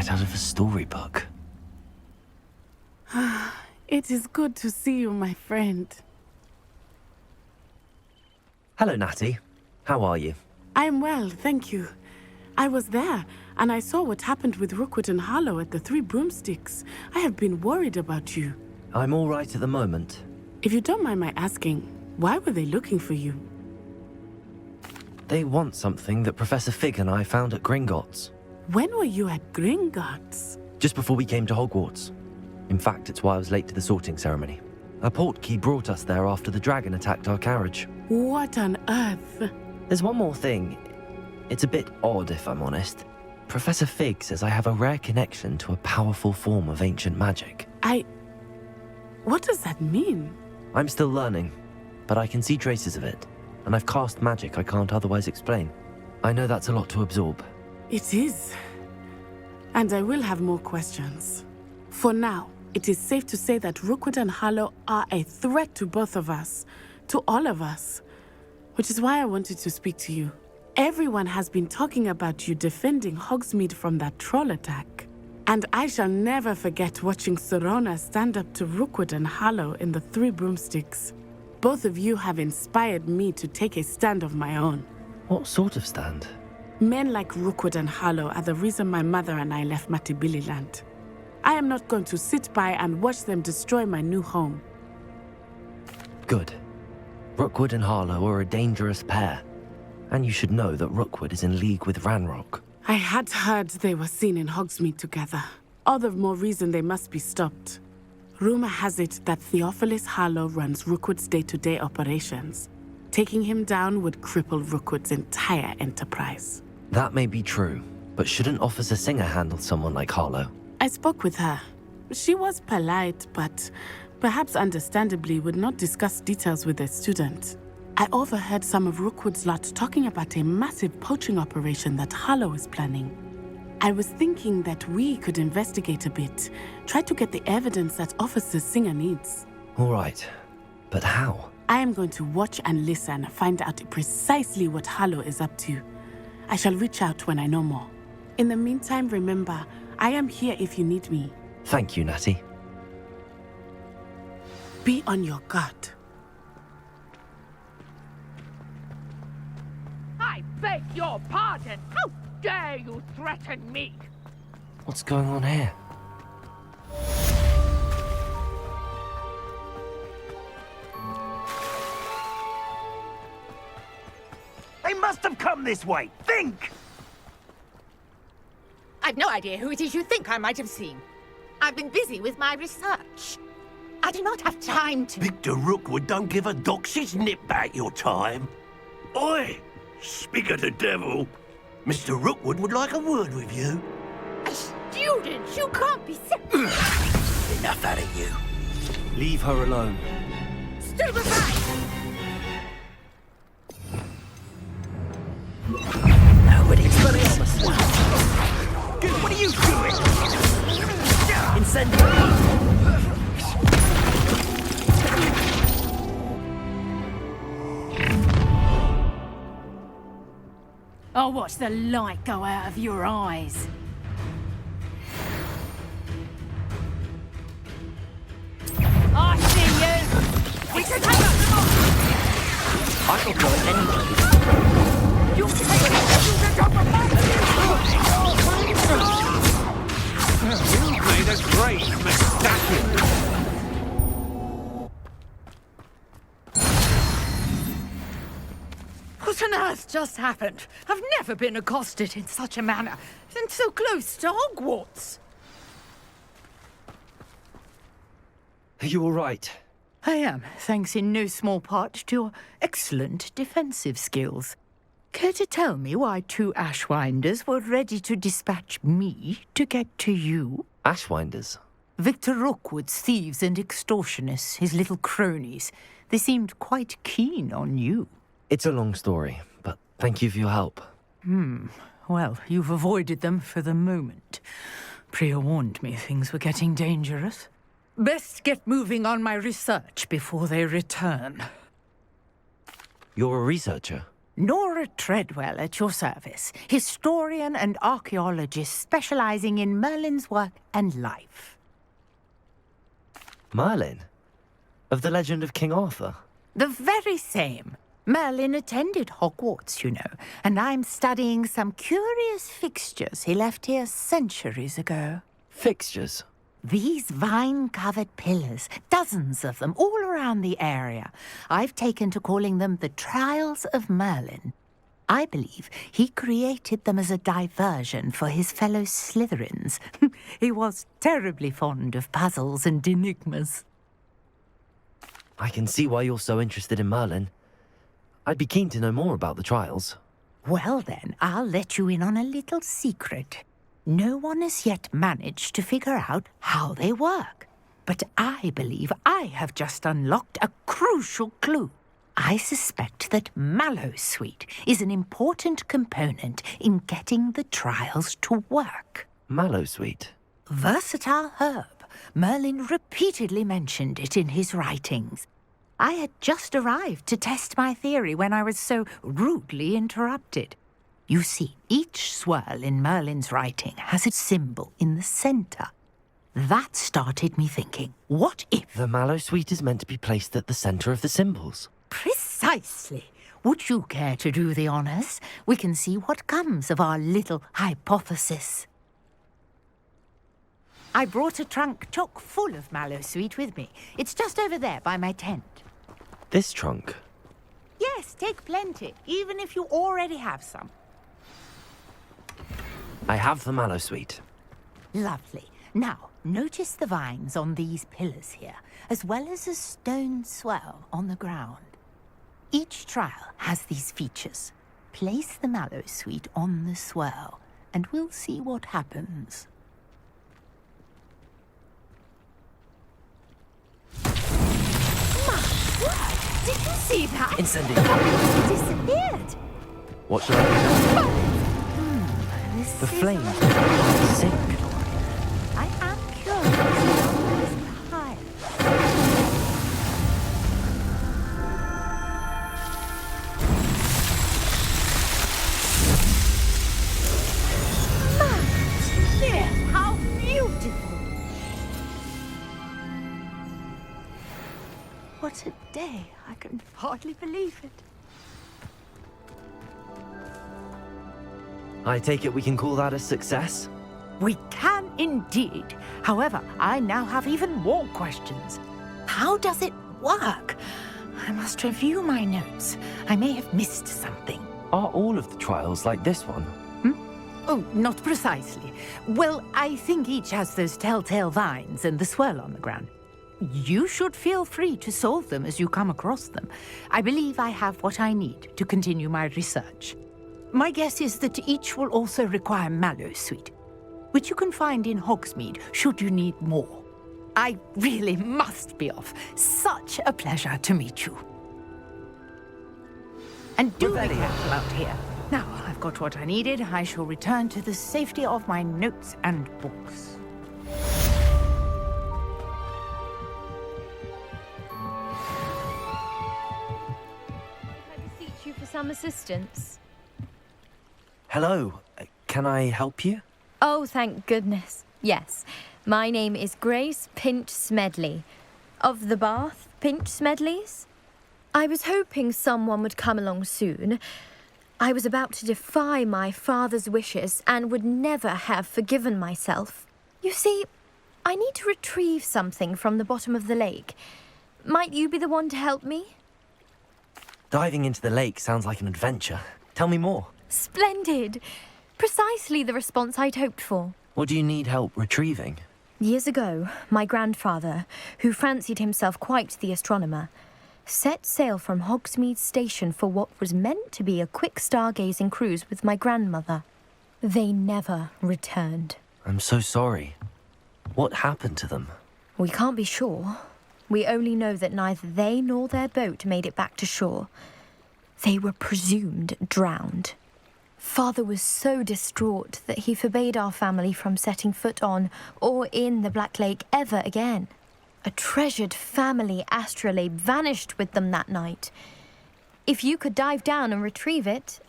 right out of a storybook. It is good to see you, my friend. Hello, Natty. How are you? I'm well, thank you. I was there, and I saw what happened with Rookwood and Harlow at the Three Broomsticks. I have been worried about you. I'm all right at the moment. If you don't mind my asking, why were they looking for you? They want something that Professor Fig and I found at Gringotts. When were you at Gringotts? Just before we came to Hogwarts. In fact, it's why I was late to the sorting ceremony. A portkey brought us there after the dragon attacked our carriage. What on earth? There's one more thing. It's a bit odd, if I'm honest. Professor Fig says I have a rare connection to a powerful form of ancient magic. What does that mean? I'm still learning, but I can see traces of it, and I've cast magic I can't otherwise explain. I know that's a lot to absorb. It is. And I will have more questions. For now, it is safe to say that Rookwood and Harlow are a threat to both of us, to all of us, which is why I wanted to speak to you. Everyone has been talking about you defending Hogsmeade from that troll attack. And I shall never forget watching Sorona stand up to Rookwood and Harlow in the Three Broomsticks. Both of you have inspired me to take a stand of my own. What sort of stand? Men like Rookwood and Harlow are the reason my mother and I left Matibili-land. I am not going to sit by and watch them destroy my new home. Good. Rookwood and Harlow are a dangerous pair. And you should know that Rookwood is in league with Ranrock. I had heard they were seen in Hogsmeade together. All the more reason they must be stopped. Rumor has it that Theophilus Harlow runs Rookwood's day-to-day operations. Taking him down would cripple Rookwood's entire enterprise. That may be true, but shouldn't Officer Singer handle someone like Harlow? I spoke with her. She was polite, but perhaps understandably would not discuss details with a student. I overheard some of Rookwood's lot talking about a massive poaching operation that Harlow is planning. I was thinking that we could investigate a bit, try to get the evidence that Officer Singer needs. All right, but how? I am going to watch and listen, find out precisely what Harlow is up to. I shall reach out when I know more. In the meantime, remember, I am here if you need me. Thank you, Natty. Be on your guard. I beg your pardon! How dare you threaten me? What's going on here? They must have come this way! Think! I've no idea who it is you think I might have seen. I've been busy with my research. I do not have time to... Victor Rookwood don't give a doxy's nip back your time. Oi! Speak of the devil. Mr. Rookwood would like a word with you. A student? You can't be so... Enough out of you. Leave her alone. Stupefy! Nobody's got it on the swamp. What are you doing? Incendiary! I'll watch the light go out of your eyes. I see you! We can take up the box! I don't know anybody. You take it! You can jump a You made a great mistake. What on earth just happened? I've never been accosted in such a manner, and so close to Hogwarts. Are you all right? I am, thanks in no small part to your excellent defensive skills. Care to tell me why two Ashwinders were ready to dispatch me to get to you? Ashwinders? Victor Rookwood's thieves and extortionists, his little cronies. They seemed quite keen on you. It's a long story, but thank you for your help. Well, you've avoided them for the moment. Priya warned me things were getting dangerous. Best get moving on my research before they return. You're a researcher? Nora Treadwell at your service, historian and archaeologist specializing in Merlin's work and life. Merlin? Of the legend of King Arthur? The very same. Merlin attended Hogwarts, you know, and I'm studying some curious fixtures he left here centuries ago. Fixtures? These vine-covered pillars, dozens of them all around the area. I've taken to calling them the Trials of Merlin. I believe he created them as a diversion for his fellow Slytherins. He was terribly fond of puzzles and enigmas. I can see why you're so interested in Merlin. I'd be keen to know more about the trials. Well then, I'll let you in on a little secret. No one has yet managed to figure out how they work. But I believe I have just unlocked a crucial clue. I suspect that Mallowsweet is an important component in getting the trials to work. Mallowsweet? Versatile herb. Merlin repeatedly mentioned it in his writings. I had just arrived to test my theory when I was so rudely interrupted. You see, each swirl in Merlin's writing has a symbol in the center. That started me thinking, what if... The Mallowsweet is meant to be placed at the center of the symbols. Precisely. Would you care to do the honors? We can see what comes of our little hypothesis. I brought a trunk chock full of Mallowsweet with me. It's just over there by my tent. This trunk? Yes, take plenty, even if you already have some. I have the Mallowsweet. Lovely. Now, notice the vines on these pillars here, as well as a stone swell on the ground. Each trial has these features. Place the Mallowsweet on the swirl, and we'll see what happens. Did you see that? Dissending. It disappeared. What should I do? The flames sink. I am curious what is behind. Yes, how beautiful! What a day. I can hardly believe it. I take it we can call that a success? We can indeed. However, I now have even more questions. How does it work? I must review my notes. I may have missed something. Are all of the trials like this one? Oh, not precisely. Well, I think each has those telltale vines and the swirl on the ground. You should feel free to solve them as you come across them. I believe I have what I need to continue my research. My guess is that each will also require Mallowsweet, which you can find in Hogsmeade should you need more. I really must be off. Such a pleasure to meet you. And do be careful out here. Now I've got what I needed, I shall return to the safety of my notes and books. I beseech you for some assistance. Hello. Can I help you? Oh, thank goodness. Yes. My name is Grace Pinch Smedley. Of the Bath Pinch Smedleys? I was hoping someone would come along soon. I was about to defy my father's wishes and would never have forgiven myself. You see, I need to retrieve something from the bottom of the lake. Might you be the one to help me? Diving into the lake sounds like an adventure. Tell me more. Splendid! Precisely the response I'd hoped for. What do you need help retrieving? Years ago, my grandfather, who fancied himself quite the astronomer, set sail from Hogsmeade Station for what was meant to be a quick stargazing cruise with my grandmother. They never returned. I'm so sorry. What happened to them? We can't be sure. We only know that neither they nor their boat made it back to shore. They were presumed drowned. Father was so distraught that he forbade our family from setting foot on or in the Black Lake ever again. A treasured family astrolabe vanished with them that night. If you could dive down and retrieve it,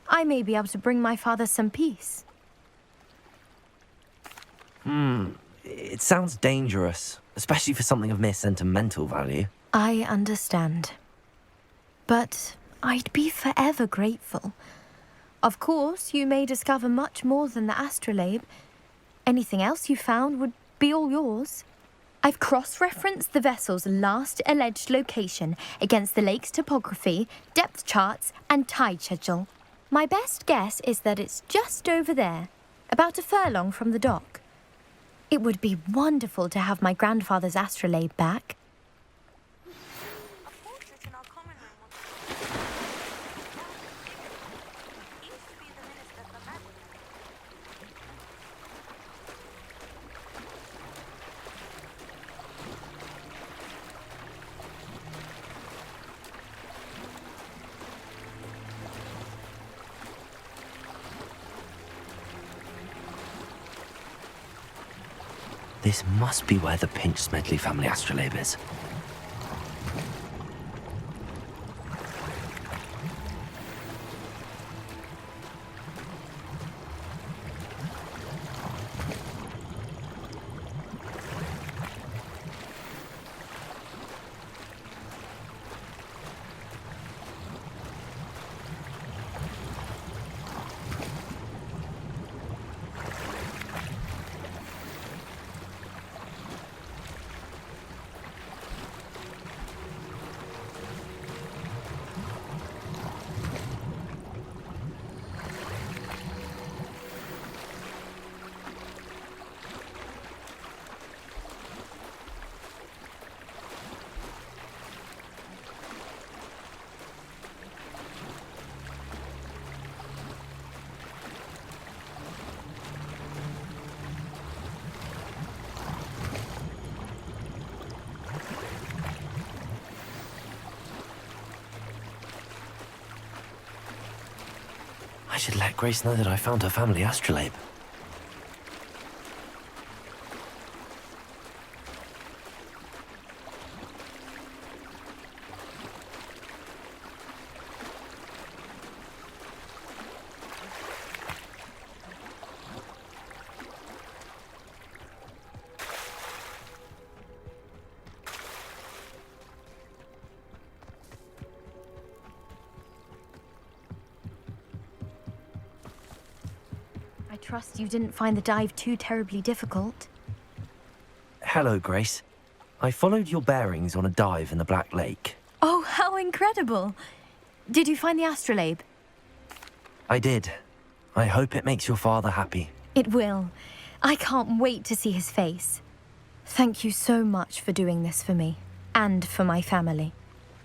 I may be able to bring my father some peace. It sounds dangerous, especially for something of mere sentimental value. I understand. But I'd be forever grateful. Of course, you may discover much more than the astrolabe. Anything else you found would be all yours. I've cross-referenced the vessel's last alleged location against the lake's topography, depth charts, and tide schedule. My best guess is that it's just over there, about a furlong from the dock. It would be wonderful to have my grandfather's astrolabe back. This must be where the Pinch Smedley family astrolabe is. I should let Grace know that I found her family astrolabe. I trust you didn't find the dive too terribly difficult. Hello, Grace. I followed your bearings on a dive in the Black Lake. Oh, how incredible! Did you find the astrolabe? I did. I hope it makes your father happy. It will. I can't wait to see his face. Thank you so much for doing this for me, and for my family.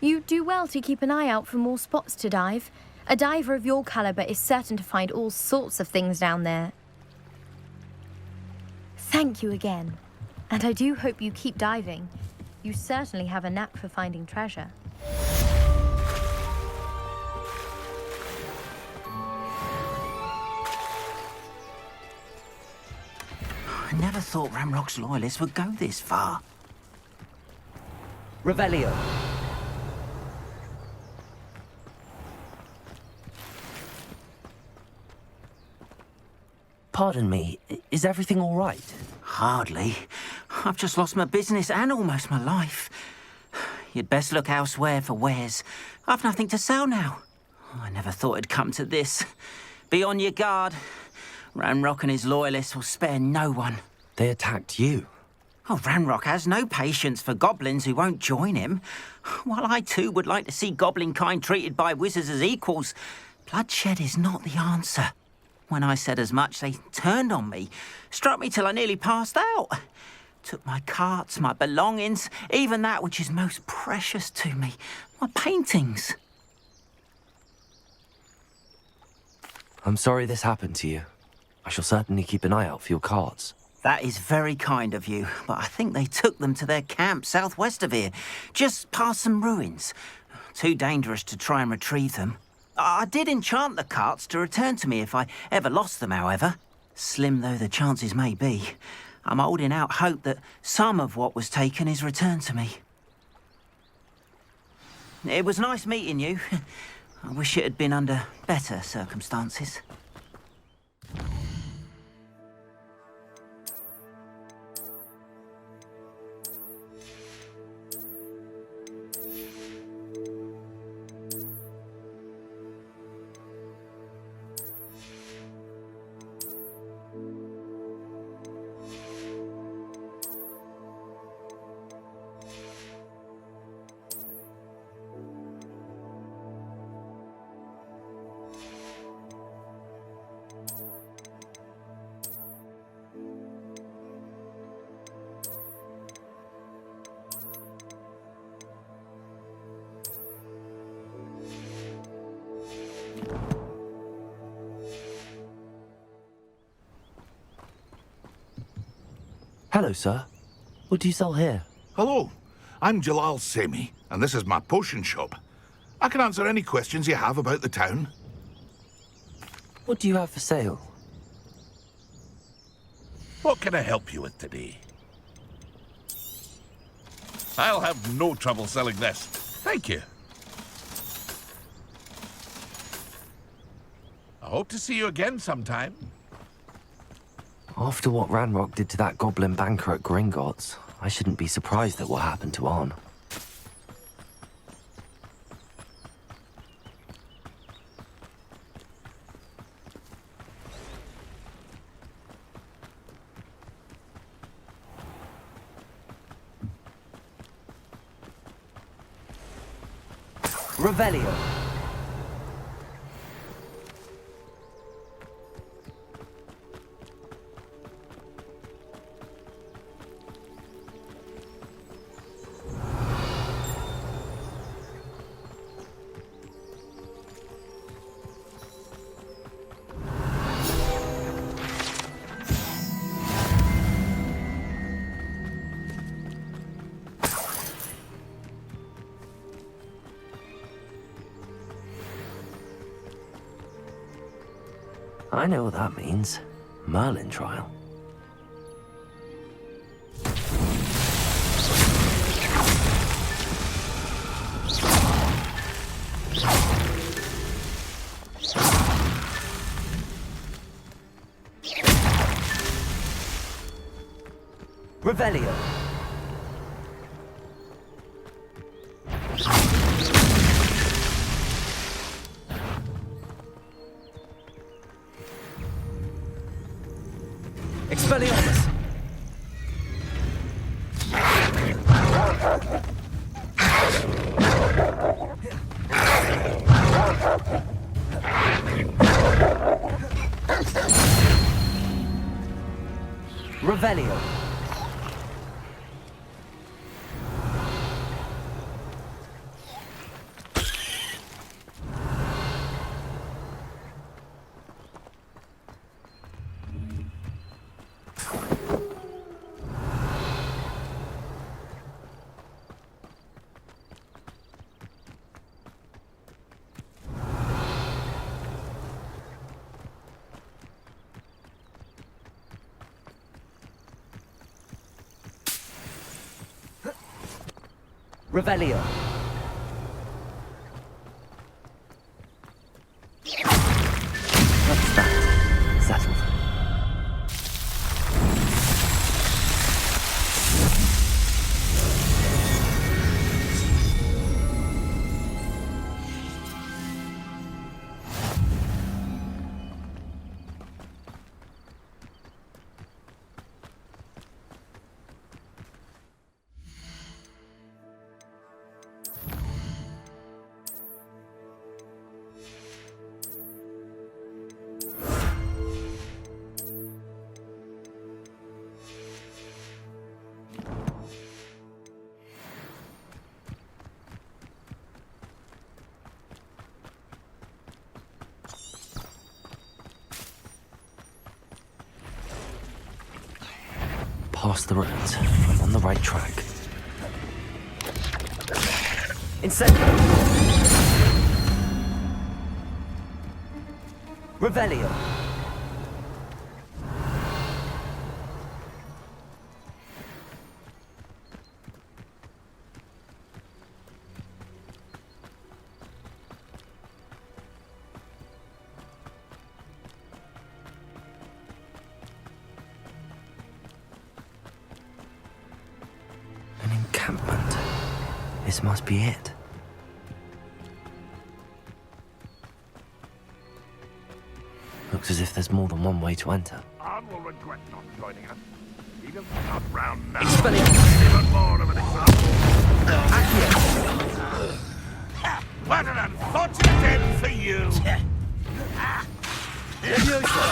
You do well to keep an eye out for more spots to dive. A diver of your caliber is certain to find all sorts of things down there. Thank you again. And I do hope you keep diving. You certainly have a knack for finding treasure. I never thought Ramrock's loyalists would go this far. Revelio. Pardon me, is everything all right? Hardly. I've just lost my business and almost my life. You'd best look elsewhere for wares. I've nothing to sell now. I never thought it'd come to this. Be on your guard. Ranrock and his loyalists will spare no one. They attacked you. Oh, Ranrock has no patience for goblins who won't join him. While I too would like to see goblin kind treated by wizards as equals, bloodshed is not the answer. When I said as much, they turned on me, struck me till I nearly passed out. Took my carts, my belongings, even that which is most precious to me, my paintings. I'm sorry this happened to you. I shall certainly keep an eye out for your cards. That is very kind of you, but I think they took them to their camp southwest of here, just past some ruins. Too dangerous to try and retrieve them. I did enchant the carts to return to me if I ever lost them, however. Slim though the chances may be, I'm holding out hope that some of what was taken is returned to me. It was nice meeting you. I wish it had been under better circumstances. Hello, sir. What do you sell here? Hello, I'm Jalal Semi, and this is my potion shop. I can answer any questions you have about the town. What do you have for sale? What can I help you with today? I'll have no trouble selling this. Thank you. I hope to see you again sometime. After what Ranrock did to that goblin banker at Gringotts, I shouldn't be surprised at what happened to Arn. Revelio. I know what that means. Merlin trial. Revelio. Expelliarmus! Revelio. Revelio. That's that. Settled. Past the ruins. I'm on the right track. Incendio! Revelio! This must be it. Looks as if there's more than one way to enter. Anne will regret not joining us. He doesn't come round now. Expelliarmus! Even more of an example. Accio! What an unfortunate end for you! Leviosa!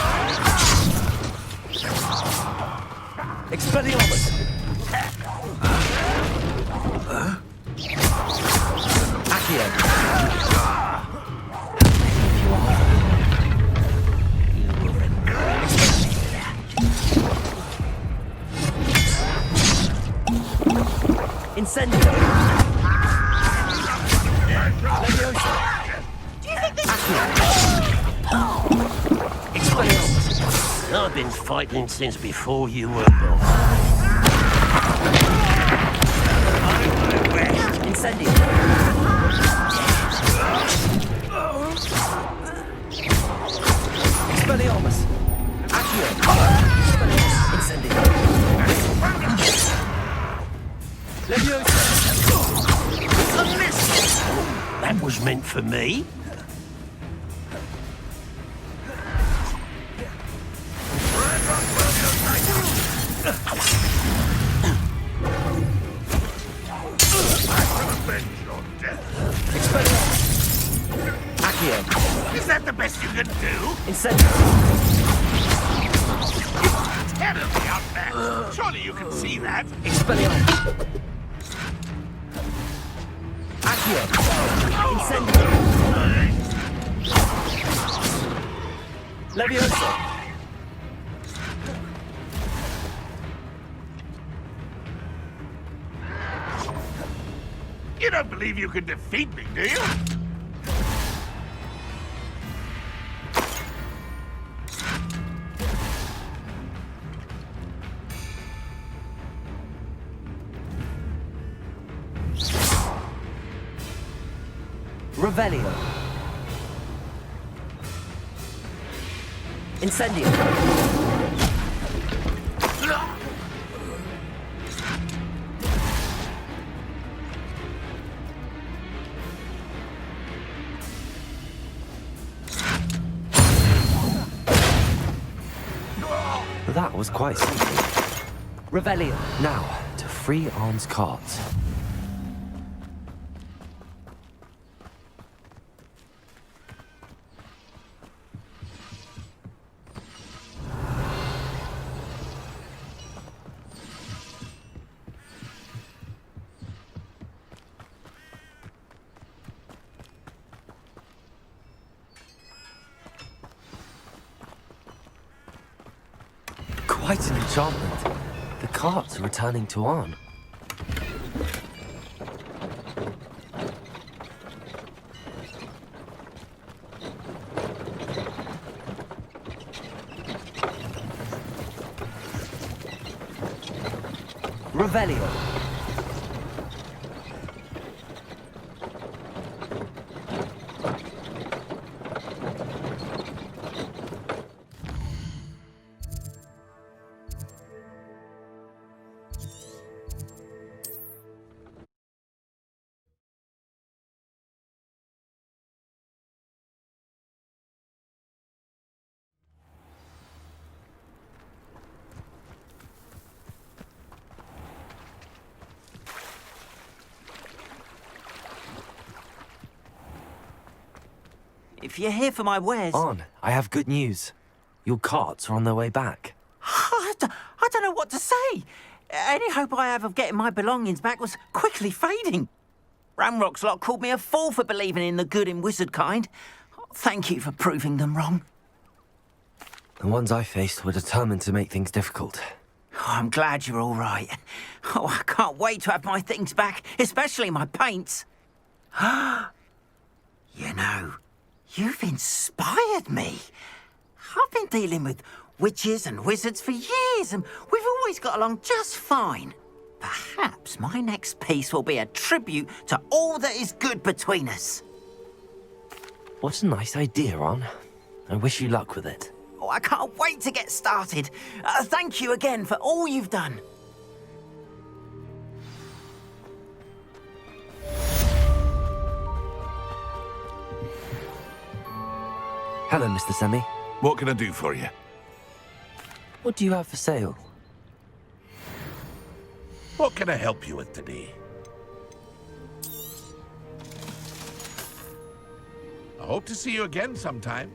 Expelliarmus! Accio! Incendio! Leviosa! Do you think this Expelliarmus! I've been fighting since before you were born. Incendio! Expelliarmus! Accio! Incendio! Leviosa! A miss! That was meant for me. Accio! Is that the best you can do? Incendio! Terribly outmatched. Surely you can see that. Expelliarmus! Accio! Incendio! Leviosa! You don't believe you can defeat me, do you? Revelio. Incendio. That was quite something. Revelio. Now, to free Arn's cards. Quite an enchantment. The carts are returning to Arn. Revelio. If you're here for my wares... Arn, I have good news. Your carts are on their way back. I don't know what to say. Any hope I have of getting my belongings back was quickly fading. Ramrock's lot called me a fool for believing in the good in wizard kind. Thank you for proving them wrong. The ones I faced were determined to make things difficult. Oh, I'm glad you're all right. Oh, I can't wait to have my things back, especially my paints. You know, you've inspired me. I've been dealing with witches and wizards for years, and we've always got along just fine. Perhaps my next piece will be a tribute to all that is good between us. What a nice idea, Arn. I wish you luck with it. Oh, I can't wait to get started. Thank you again for all you've done. Hello, Mr. Semi. What can I do for you? What do you have for sale? What can I help you with today? I hope to see you again sometime.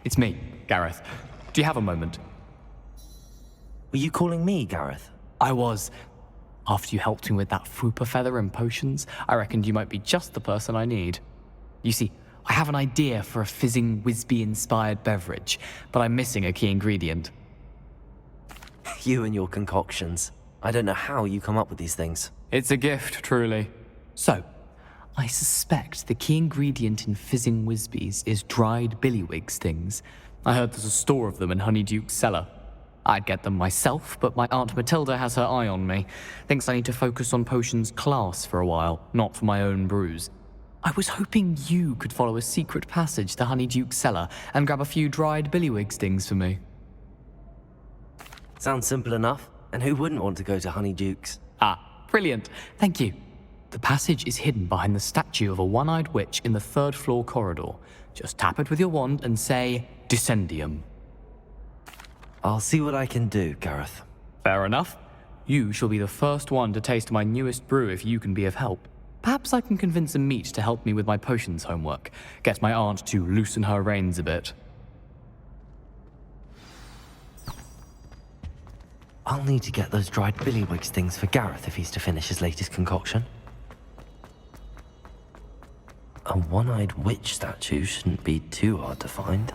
It's me, Gareth. Do you have a moment? Were you calling me, Gareth? I was. After you helped me with that fupa feather and potions, I reckoned you might be just the person I need. You see, I have an idea for a fizzing Wisby-inspired beverage, but I'm missing a key ingredient. You and your concoctions. I don't know how you come up with these things. It's a gift, truly. So, I suspect the key ingredient in fizzing Wisbies is dried billywig stings. I heard there's a store of them in Honeyduke's cellar. I'd get them myself, but my Aunt Matilda has her eye on me. Thinks I need to focus on potions class for a while, not for my own brews. I was hoping you could follow a secret passage to Honeyduke's cellar and grab a few dried billywig stings for me. Sounds simple enough. And who wouldn't want to go to Honeyduke's? Ah, brilliant. Thank you. The passage is hidden behind the statue of a one-eyed witch in the third-floor corridor. Just tap it with your wand and say, Dissending. I'll see what I can do, Gareth. Fair enough. You shall be the first one to taste my newest brew if you can be of help. Perhaps I can convince a meat to help me with my potions homework. Get my aunt to loosen her reins a bit. I'll need to get those dried billywig stings for Gareth if he's to finish his latest concoction. A one-eyed witch statue shouldn't be too hard to find.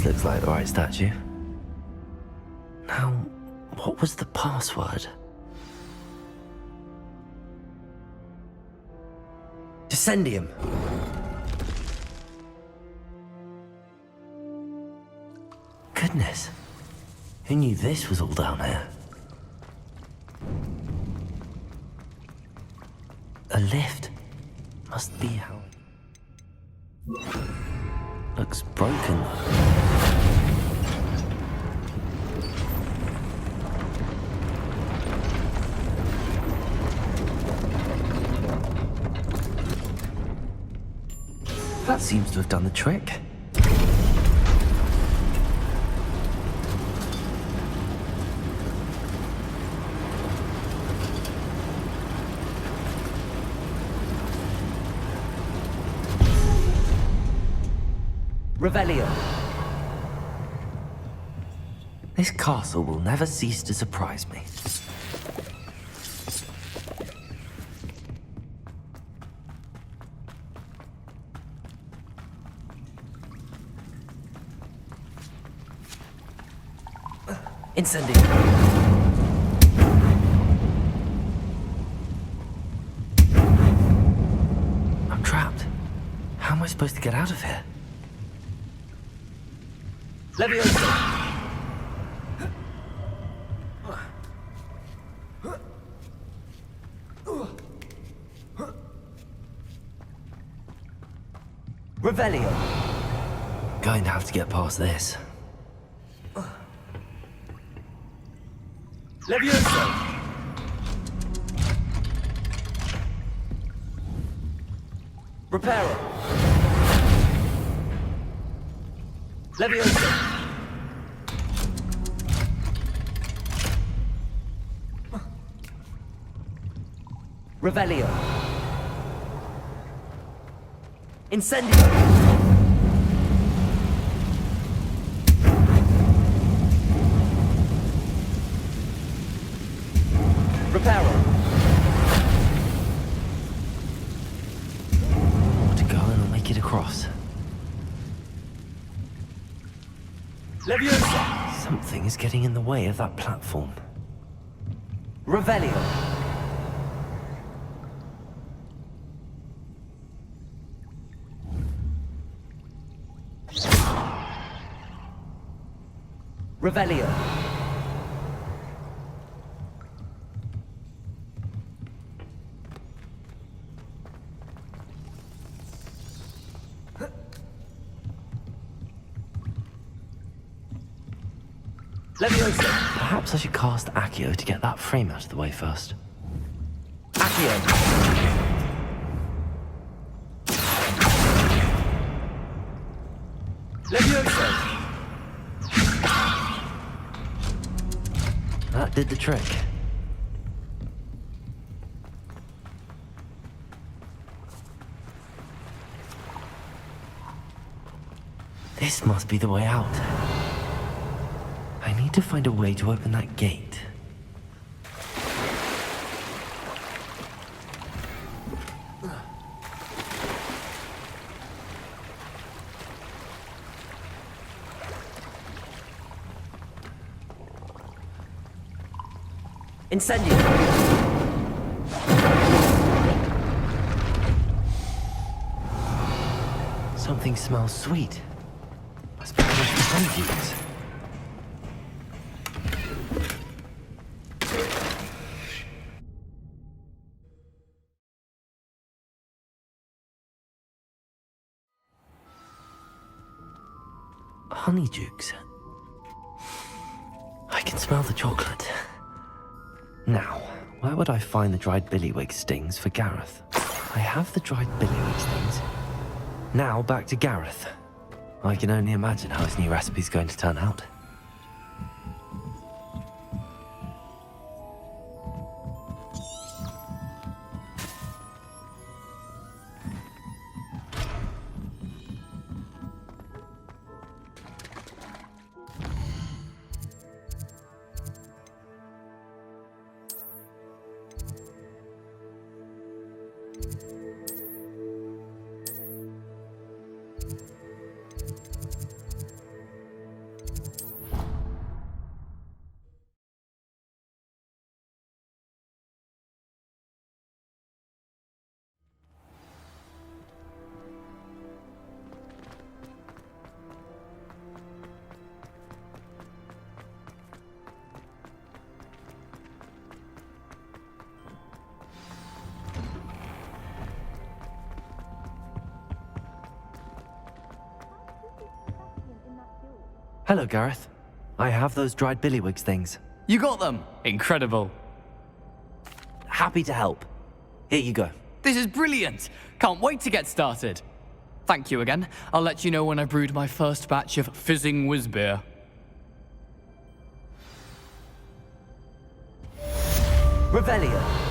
This looks like the right statue. Now, what was the password? Dissendium. Goodness. Who knew this was all down here? A lift. Must be how... Looks broken though. That seems to have done the trick. Revelio. This castle will never cease to surprise me. Incendium. I'm trapped. How am I supposed to get out of here? Leviosa! Revelio! Going to have to get past this. Leviosa! Reparo! Leviosa! Revelio! Incendio! Reparo! More to go and I'll make it across. Leviosa! Something is getting in the way of that platform. Revelio! Revelio! Leviosa! Perhaps I should cast Accio to get that frame out of the way first. Accio! Leviosa! That did the trick. This must be the way out. I need to find a way to open that gate. Incendio! Something smells sweet. Must be one of the honeydews. Honeydukes. I can smell the chocolate. Now, where would I find the dried billywig stings for Gareth? I have the dried billywig stings. Now, back to Gareth. I can only imagine how his new recipe's going to turn out. Hello, Gareth. I have those dried billywigs things. You got them! Incredible. Happy to help. Here you go. This is brilliant! Can't wait to get started. Thank you again. I'll let you know when I brewed my first batch of fizzing whiz-beer. Revelio.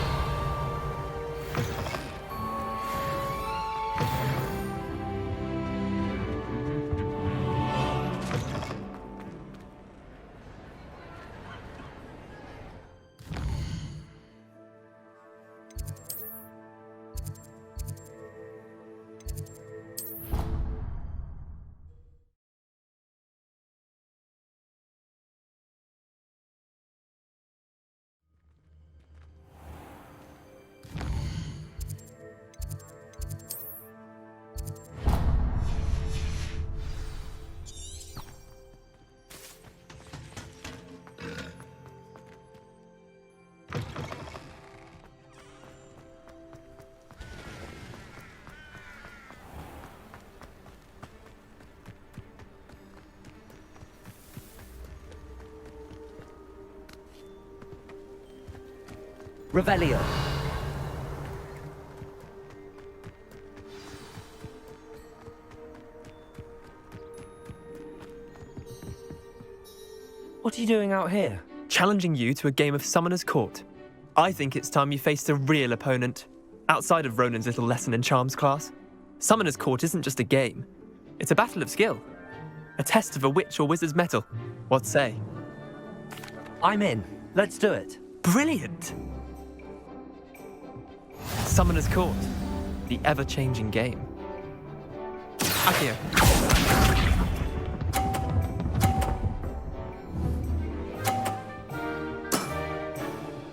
Revelio. What are you doing out here? Challenging you to a game of Summoner's Court. I think it's time you faced a real opponent, outside of Ronan's little lesson in charms class. Summoner's Court isn't just a game. It's a battle of skill. A test of a witch or wizard's mettle. What say? I'm in. Let's do it. Brilliant! Summoner's Court. The ever-changing game. Accio.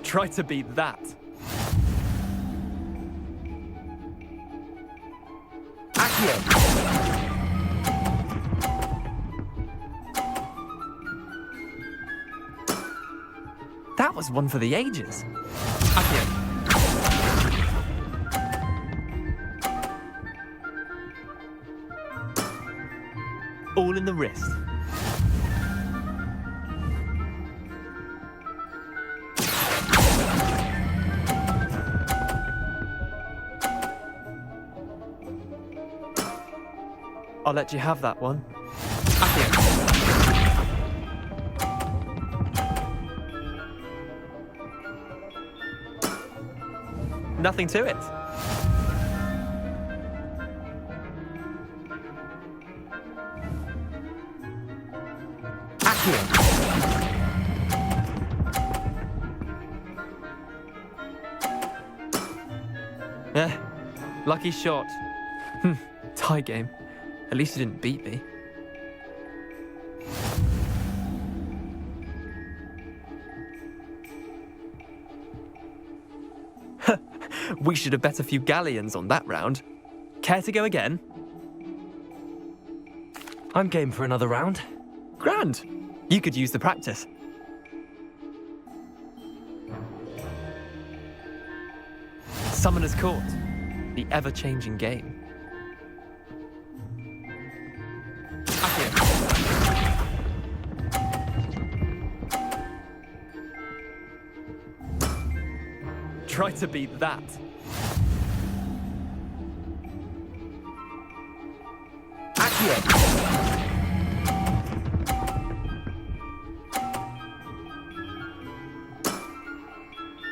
Try to beat that. Accio. That was one for the ages. Accio. All in the wrist. I'll let you have that one. Accio. Nothing to it. Lucky shot. Tie game. At least you didn't beat me. We should have bet a few galleons on that round. Care to go again? I'm game for another round. Grand. You could use the practice. Summoner's Court. The ever-changing game. Accio. Try to beat that. Accio.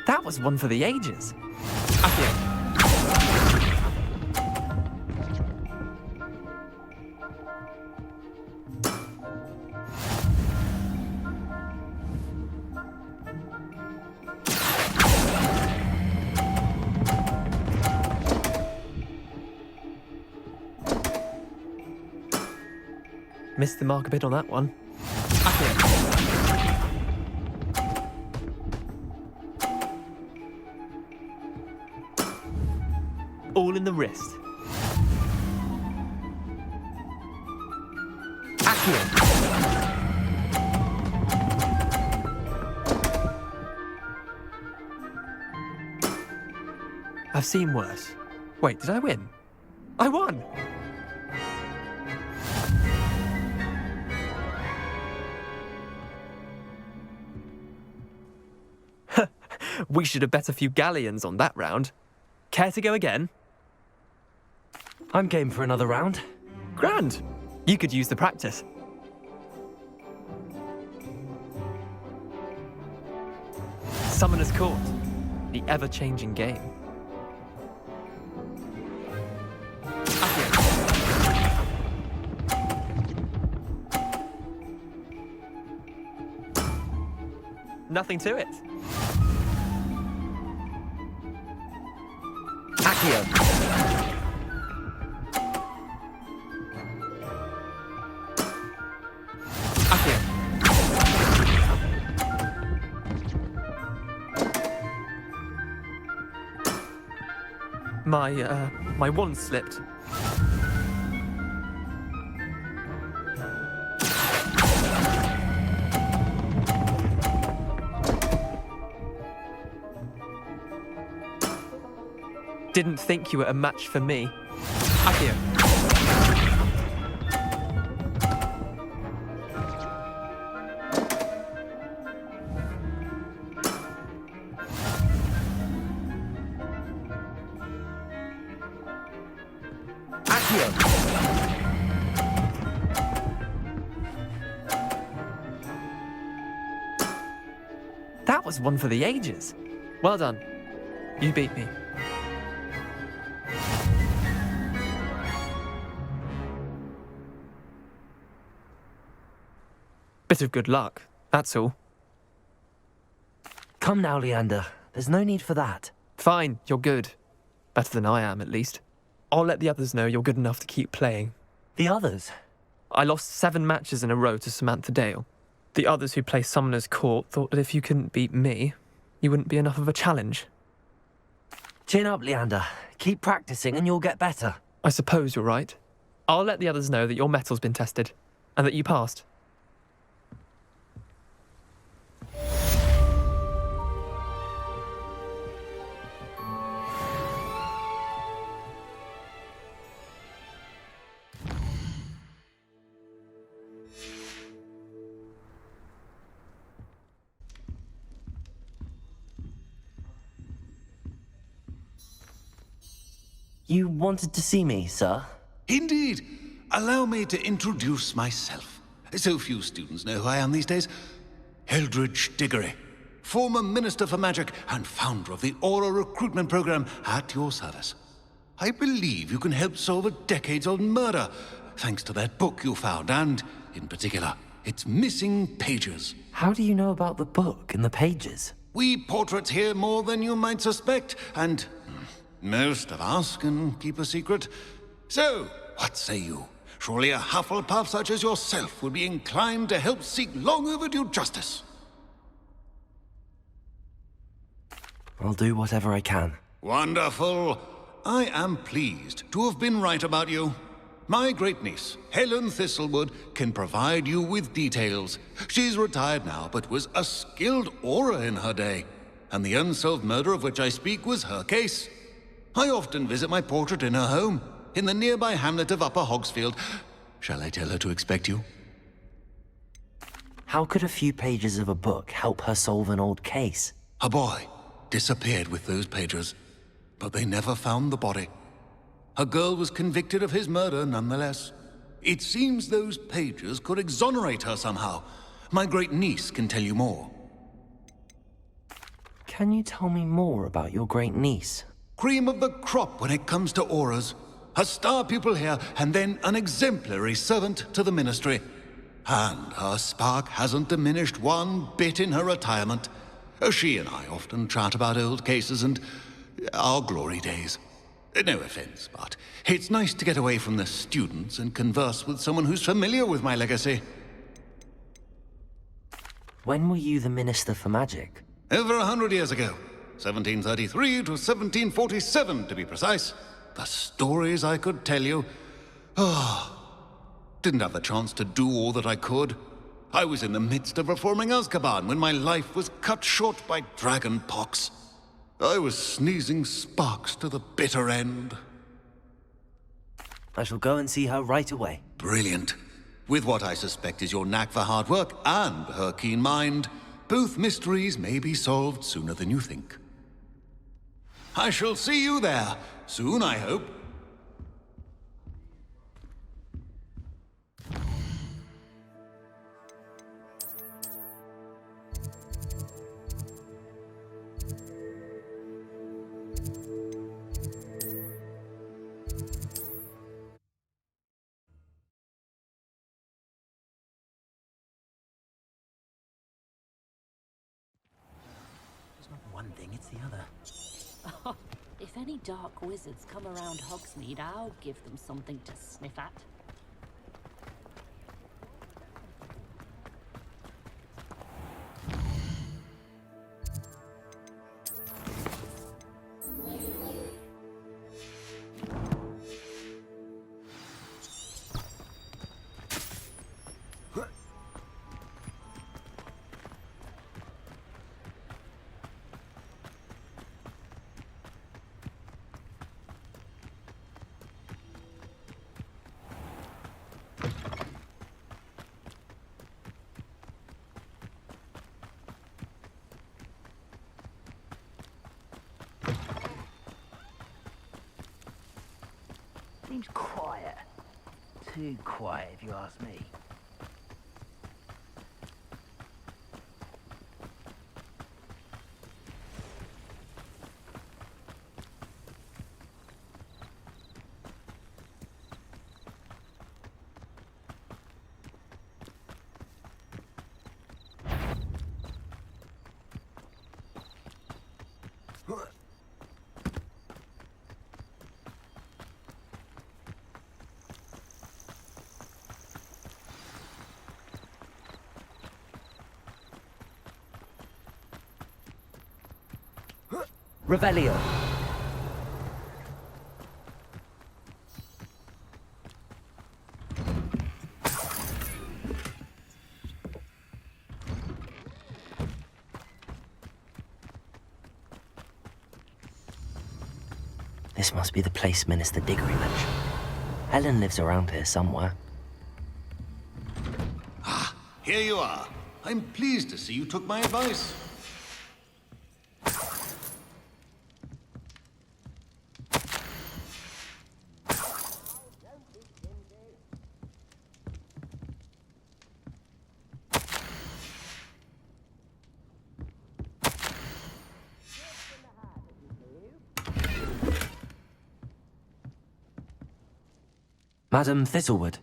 That was one for the ages. Accio. Missed the mark a bit on that one. Accio. All in the wrist. Accio. I've seen worse. Wait, did I win? I won! We should have bet a few galleons on that round. Care to go again? I'm game for another round. Grand. You could use the practice. Summoner's Court. The ever-changing game. Nothing to it. Accio. Accio. My wand slipped. Didn't think you were a match for me. Accio. That was one for the ages. Well done. You beat me. Bit of good luck, that's all. Come now, Leander. There's no need for that. Fine, you're good. Better than I am, at least. I'll let the others know you're good enough to keep playing. The others? I lost 7 matches in a row to Samantha Dale. The others who play Summoner's Court thought that if you couldn't beat me, you wouldn't be enough of a challenge. Chin up, Leander. Keep practicing and you'll get better. I suppose you're right. I'll let the others know that your metal's been tested, and that you passed. You wanted to see me, sir? Indeed. Allow me to introduce myself. So few students know who I am these days. Eldridge Diggory, former Minister for Magic and founder of the Aura Recruitment Program, at your service. I believe you can help solve a decades-old murder, thanks to that book you found, and, in particular, its missing pages. How do you know about the book and the pages? We portraits hear more than you might suspect, and most of us can keep a secret. So, what say you? Surely a Hufflepuff such as yourself would be inclined to help seek long overdue justice. I'll do whatever I can. Wonderful. I am pleased to have been right about you. My great-niece, Helen Thistlewood, can provide you with details. She's retired now, but was a skilled aura in her day. And the unsolved murder of which I speak was her case. I often visit my portrait in her home, in the nearby hamlet of Upper Hogsfield. Shall I tell her to expect you? How could a few pages of a book help her solve an old case? A boy disappeared with those pages, but they never found the body. A girl was convicted of his murder nonetheless. It seems those pages could exonerate her somehow. My great-niece can tell you more. Can you tell me more about your great-niece? Cream of the crop when it comes to auras. A star pupil here, and then an exemplary servant to the ministry. And her spark hasn't diminished one bit in her retirement. She and I often chat about old cases and our glory days. No offense, but it's nice to get away from the students and converse with someone who's familiar with my legacy. When were you the Minister for Magic? Over 100 years ago. 1733 to 1747, to be precise. The stories I could tell you. Didn't have the chance to do all that I could. I was in the midst of reforming Azkaban when my life was cut short by dragon pox. I was sneezing sparks to the bitter end. I shall go and see her right away. Brilliant. With what I suspect is your knack for hard work and her keen mind, Both mysteries may be solved sooner than you think. I shall see you there, soon, I hope. One thing, it's the other. Oh, if any dark wizards come around Hogsmeade, I'll give them something to sniff at. Seems quiet. Too quiet, if you ask me. Revelio. This must be the place Minister Diggory mentioned. Helen lives around here somewhere. Ah, here you are. I'm pleased to see you took my advice. Madam Thistlewood,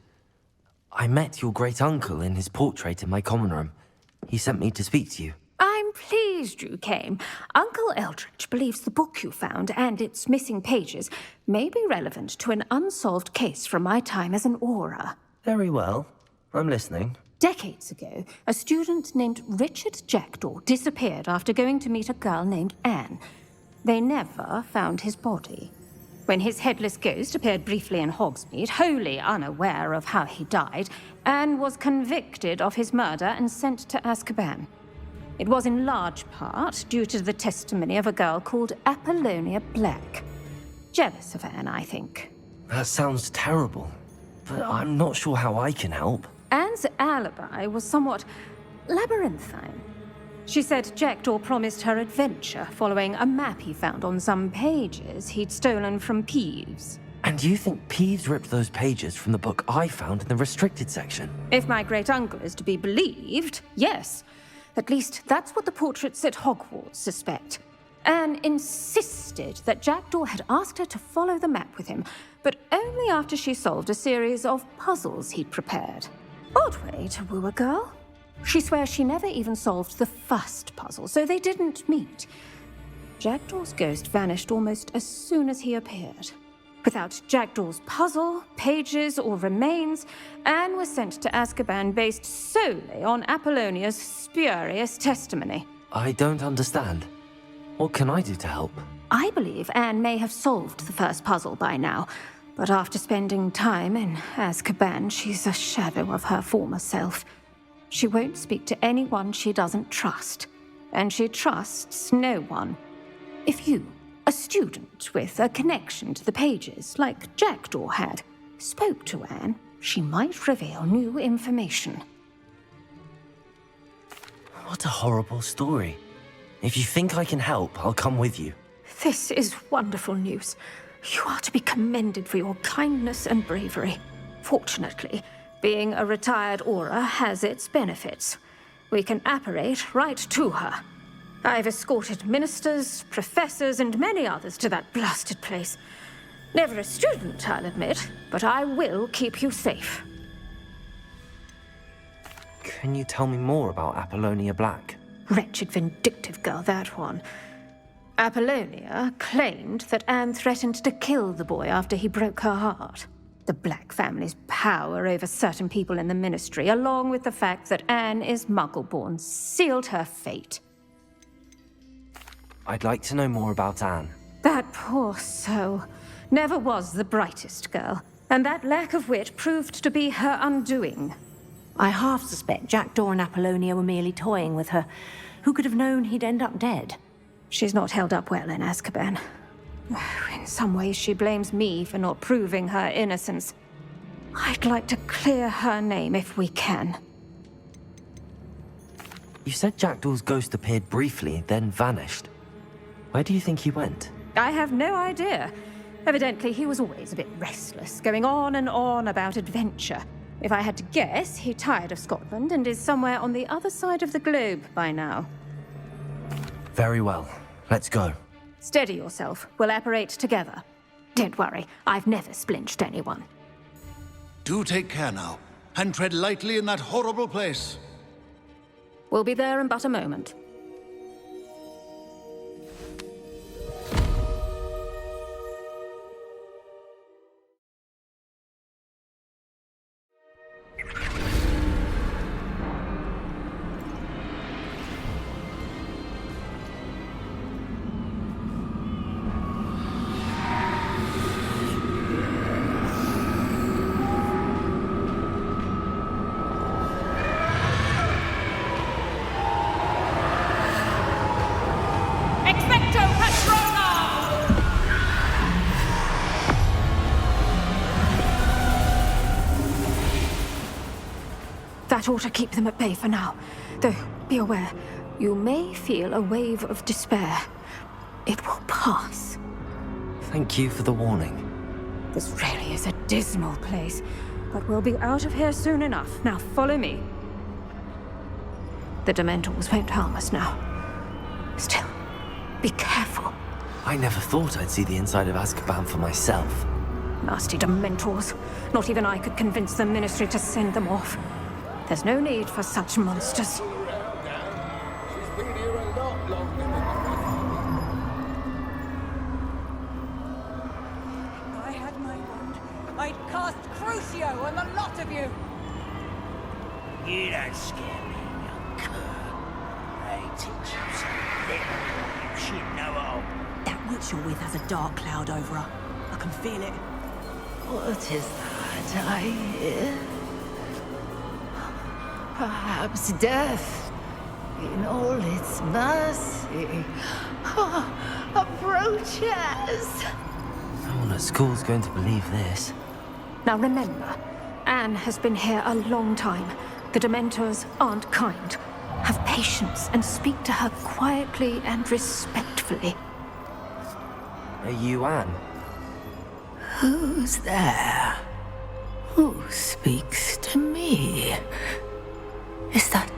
I met your great-uncle in his portrait in my common room. He sent me to speak to you. I'm pleased you came. Uncle Eldridge believes the book you found and its missing pages may be relevant to an unsolved case from my time as an aura. Very well. I'm listening. Decades ago, a student named Richard Jackdaw disappeared after going to meet a girl named Anne. They never found his body. When his headless ghost appeared briefly in Hogsmeade, wholly unaware of how he died, Anne was convicted of his murder and sent to Azkaban. It was in large part due to the testimony of a girl called Apollonia Black. Jealous of Anne, I think. That sounds terrible, but I'm not sure how I can help. Anne's alibi was somewhat labyrinthine. She said Jackdaw promised her adventure following a map he found on some pages he'd stolen from Peeves. And you think Peeves ripped those pages from the book I found in the restricted section? If my great-uncle is to be believed, yes. At least that's what the portraits at Hogwarts suspect. Anne insisted that Jackdaw had asked her to follow the map with him, but only after she solved a series of puzzles he'd prepared. Odd way to woo a girl. She swears she never even solved the first puzzle, so they didn't meet. Jackdaw's ghost vanished almost as soon as he appeared. Without Jackdaw's puzzle, pages, or remains, Anne was sent to Azkaban based solely on Apollonia's spurious testimony. I don't understand. What can I do to help? I believe Anne may have solved the first puzzle by now, but after spending time in Azkaban, she's a shadow of her former self. She won't speak to anyone she doesn't trust, and she trusts no one. If you, a student with a connection to the pages, like Jackdaw had, spoke to Anne, she might reveal new information. What a horrible story. If you think I can help, I'll come with you. This is wonderful news. You are to be commended for your kindness and bravery. Fortunately, being a retired Aura has its benefits. We can apparate right to her. I've escorted ministers, professors, and many others to that blasted place. Never a student, I'll admit, but I will keep you safe. Can you tell me more about Apollonia Black? Wretched, vindictive girl, that one. Apollonia claimed that Anne threatened to kill the boy after he broke her heart. The Black family's power over certain people in the Ministry, along with the fact that Anne is Muggle-born, sealed her fate. I'd like to know more about Anne. That poor soul never was the brightest girl, and that lack of wit proved to be her undoing. I half suspect Jackdaw and Apollonia were merely toying with her. Who could have known he'd end up dead? She's not held up well in Azkaban. In some ways, she blames me for not proving her innocence. I'd like to clear her name if we can. You said Jackdaw's ghost appeared briefly, then vanished. Where do you think he went? I have no idea. Evidently, he was always a bit restless, going on and on about adventure. If I had to guess, he tired of Scotland and is somewhere on the other side of the globe by now. Very well. Let's go. Steady yourself. We'll apparate together. Don't worry, I've never splinched anyone. Do take care now, and tread lightly in that horrible place. We'll be there in but a moment. That ought to keep them at bay for now. Though, be aware, you may feel a wave of despair. It will pass. Thank you for the warning. This really is a dismal place, but we'll be out of here soon enough. Now follow me. The Dementors won't harm us now. Still, be careful. I never thought I'd see the inside of Azkaban for myself. Nasty Dementors. Not even I could convince the Ministry to send them off. There's no need for such monsters. I had my wand. I'd cast Crucio on the lot of you. You don't scare me, young cur. I teach you something you should know of. That witch you're with has a dark cloud over her. I can feel it. What is that I hear? Perhaps death, in all its mercy, approaches. No one at school's going to believe this. Now remember, Anne has been here a long time. The Dementors aren't kind. Have patience and speak to her quietly and respectfully. Are you Anne? Who's there? Who speaks to me? Is that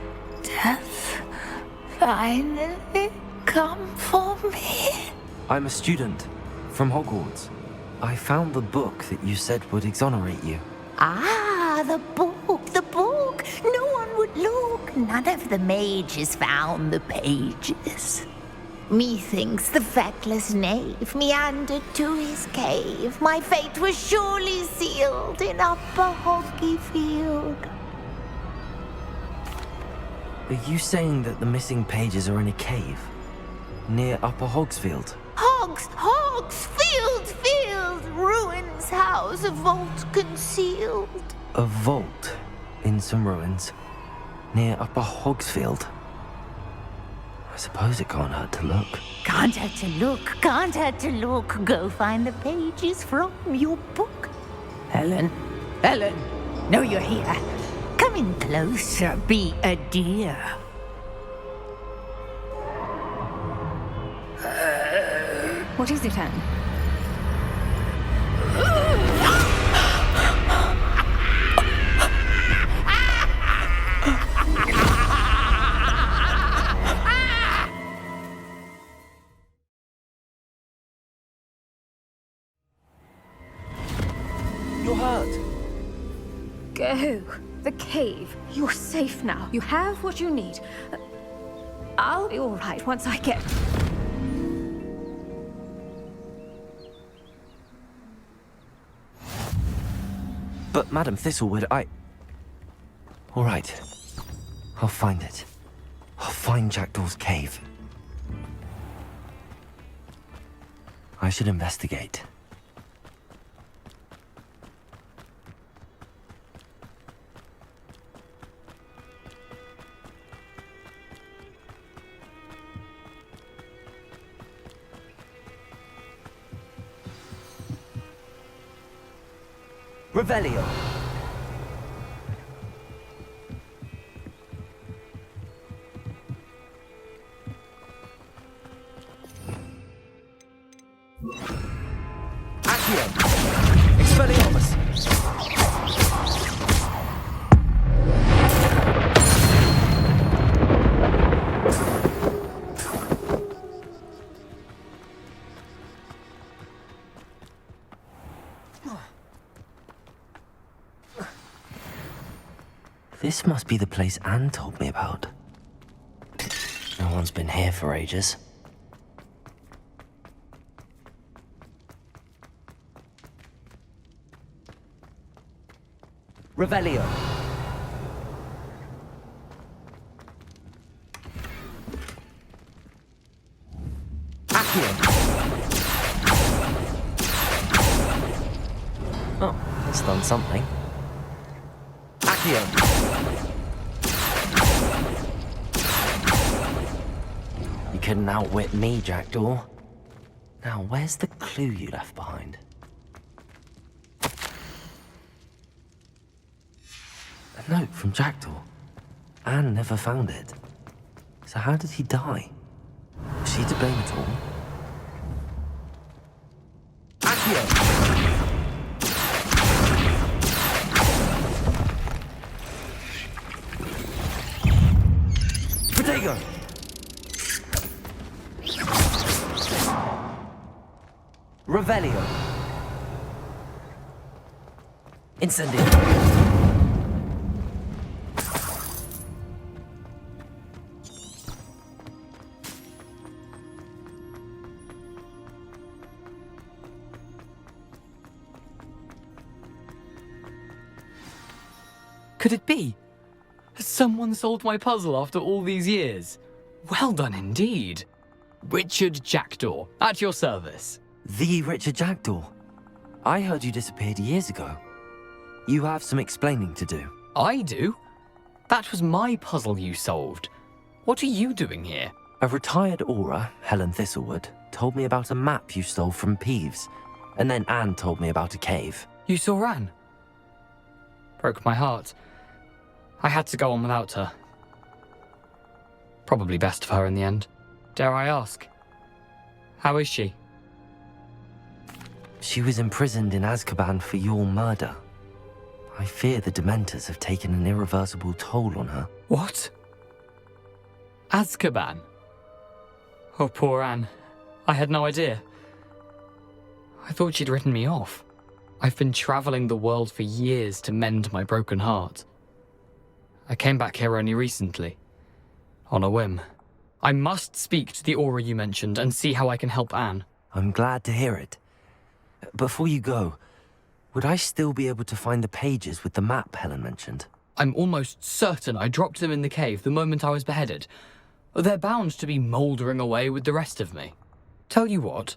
death finally come for me? I'm a student from Hogwarts. I found the book that you said would exonerate you. Ah, the book, the book. No one would look. None of the mages found the pages. Methinks the feckless knave meandered to his cave. My fate was surely sealed in Upper Hoggyfield. Are you saying that the missing pages are in a cave? Near Upper Hogsfield? Field, ruins house, a vault concealed. A vault in some ruins? Near Upper Hogsfield? I suppose it can't hurt to look. Can't hurt to look. Go find the pages from your book. Helen, know you're here. Come in closer, be a dear. What is it, Anne? You're hurt. Go. The cave. You're safe now. You have what you need. I'll be all right once I get... But, Madam Thistlewood, All right. I'll find it. I'll find Jackdaw's cave. I should investigate. Revelio. Accio. Expelliarmus. This must be the place Anne told me about. No one's been here for ages. Revelio. Accio. Oh, that's done something. Accio. You couldn't outwit me, Jackdaw. Now, where's the clue you left behind? A note from Jackdaw. Anne never found it. So how did he die? Was she to blame at all? Accio! Protego! Revelio. Incendio. Could it be? Has someone solved my puzzle after all these years? Well done indeed. Richard Jackdaw, at your service. The Richard Jackdaw. I heard you disappeared years ago. You have some explaining to do. I do? That was my puzzle you solved. What are you doing here? A retired aura, Helen Thistlewood, told me about a map you stole from Peeves. And then Anne told me about a cave. You saw Anne? Broke my heart. I had to go on without her. Probably best for her in the end. Dare I ask? How is she? She was imprisoned in Azkaban for your murder. I fear the Dementors have taken an irreversible toll on her. What? Azkaban? Oh, poor Anne. I had no idea. I thought she'd written me off. I've been traveling the world for years to mend my broken heart. I came back here only recently, on a whim. I must speak to the aura you mentioned and see how I can help Anne. I'm glad to hear it. Before you go, would I still be able to find the pages with the map Helen mentioned? I'm almost certain I dropped them in the cave the moment I was beheaded. They're bound to be mouldering away with the rest of me. Tell you what,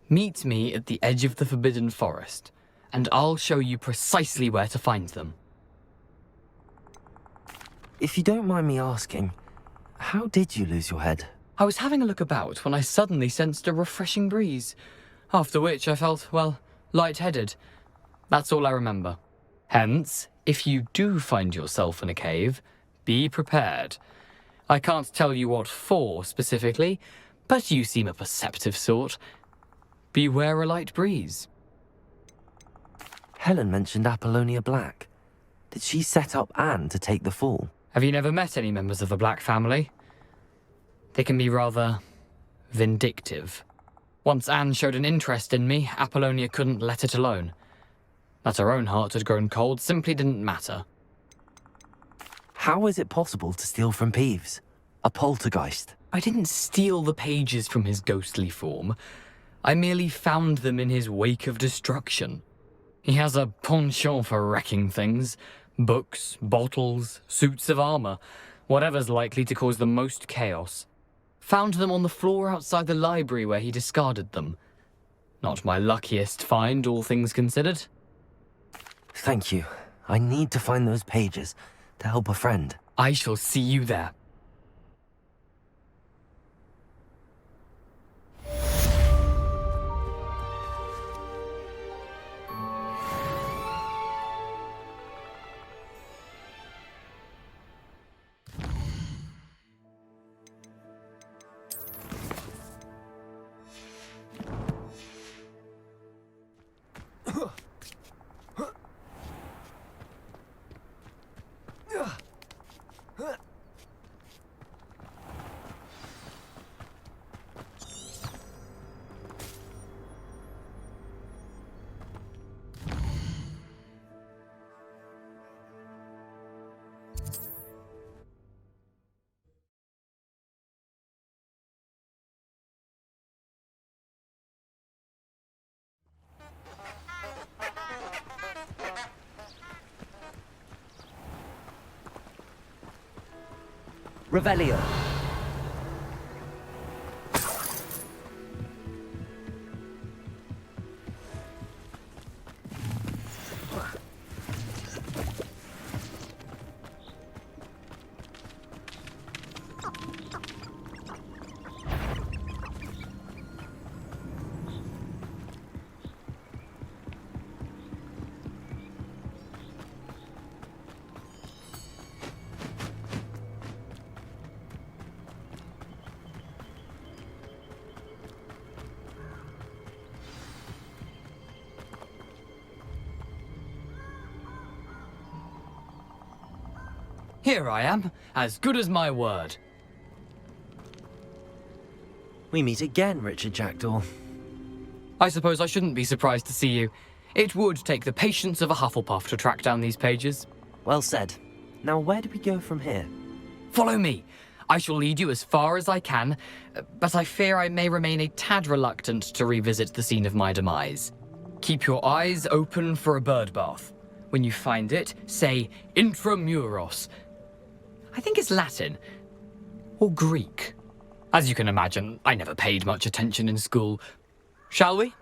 meet me at the edge of the Forbidden Forest, and I'll show you precisely where to find them. If you don't mind me asking, how did you lose your head? I was having a look about when I suddenly sensed a refreshing breeze, after which I felt, well, lightheaded. That's all I remember. Hence, if you do find yourself in a cave, be prepared. I can't tell you what for specifically, but you seem a perceptive sort. Beware a light breeze. Helen mentioned Apollonia Black. Did she set up Anne to take the fall? Have you never met any members of the Black family? They can be rather vindictive. Once Anne showed an interest in me, Apollonia couldn't let it alone. That her own heart had grown cold simply didn't matter. How is it possible to steal from Peeves? A poltergeist? I didn't steal the pages from his ghostly form. I merely found them in his wake of destruction. He has a penchant for wrecking things. Books, bottles, suits of armor, whatever's likely to cause the most chaos. Found them on the floor outside the library where he discarded them. Not my luckiest find, all things considered. Thank you. I need to find those pages to help a friend. I shall see you there. Revelio. Here I am, as good as my word. We meet again, Richard Jackdaw. I suppose I shouldn't be surprised to see you. It would take the patience of a Hufflepuff to track down these pages. Well said. Now where do we go from here? Follow me. I shall lead you as far as I can, but I fear I may remain a tad reluctant to revisit the scene of my demise. Keep your eyes open for a bird bath. When you find it, say intramuros. I think it's Latin. Or Greek. As you can imagine, I never paid much attention in school. Shall we?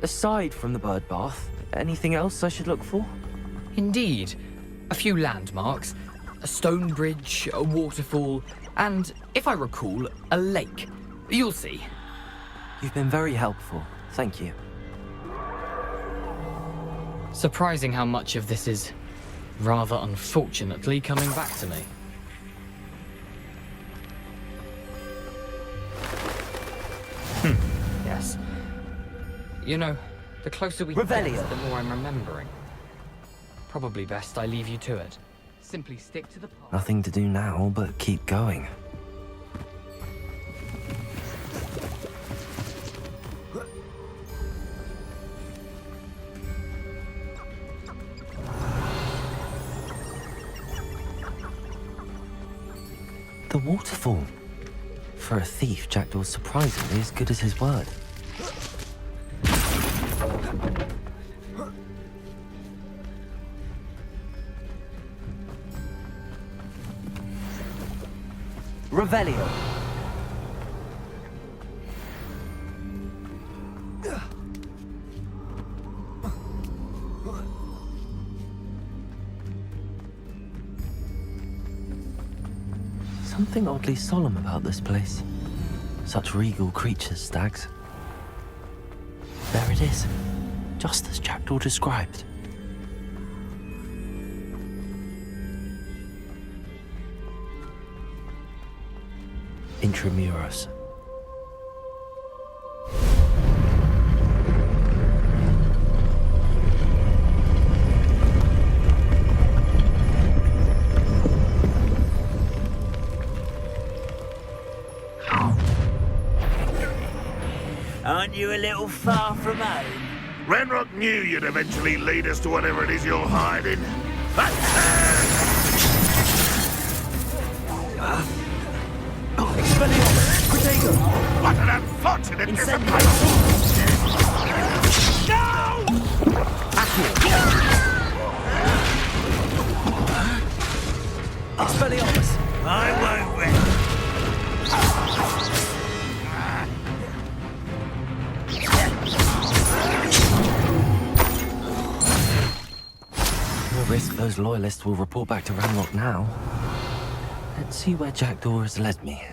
Aside from the bird bath, anything else I should look for? Indeed. A few landmarks. A stone bridge, a waterfall, and, if I recall, a lake. You'll see. You've been very helpful. Thank you. Surprising how much of this is, rather unfortunately, coming back to me. Yes. You know, the closer we get, the more I'm remembering. Probably best I leave you to it. Simply stick to the path. Nothing to do now but keep going. The waterfall. For a thief, Jackdaw's surprisingly as good as his word. Revelio. Something oddly solemn about this place. Such regal creatures, stags. There it is, just as Jackdaw described. Intramuros. Aren't you a little far from home? Renrock knew you'd eventually lead us to whatever it is you're hiding. What an unfortunate disappointment! No! Expelliarmus! I won't rest. No risk those loyalists will report back to Ranrock now. Let's see where Jackdaw has led me.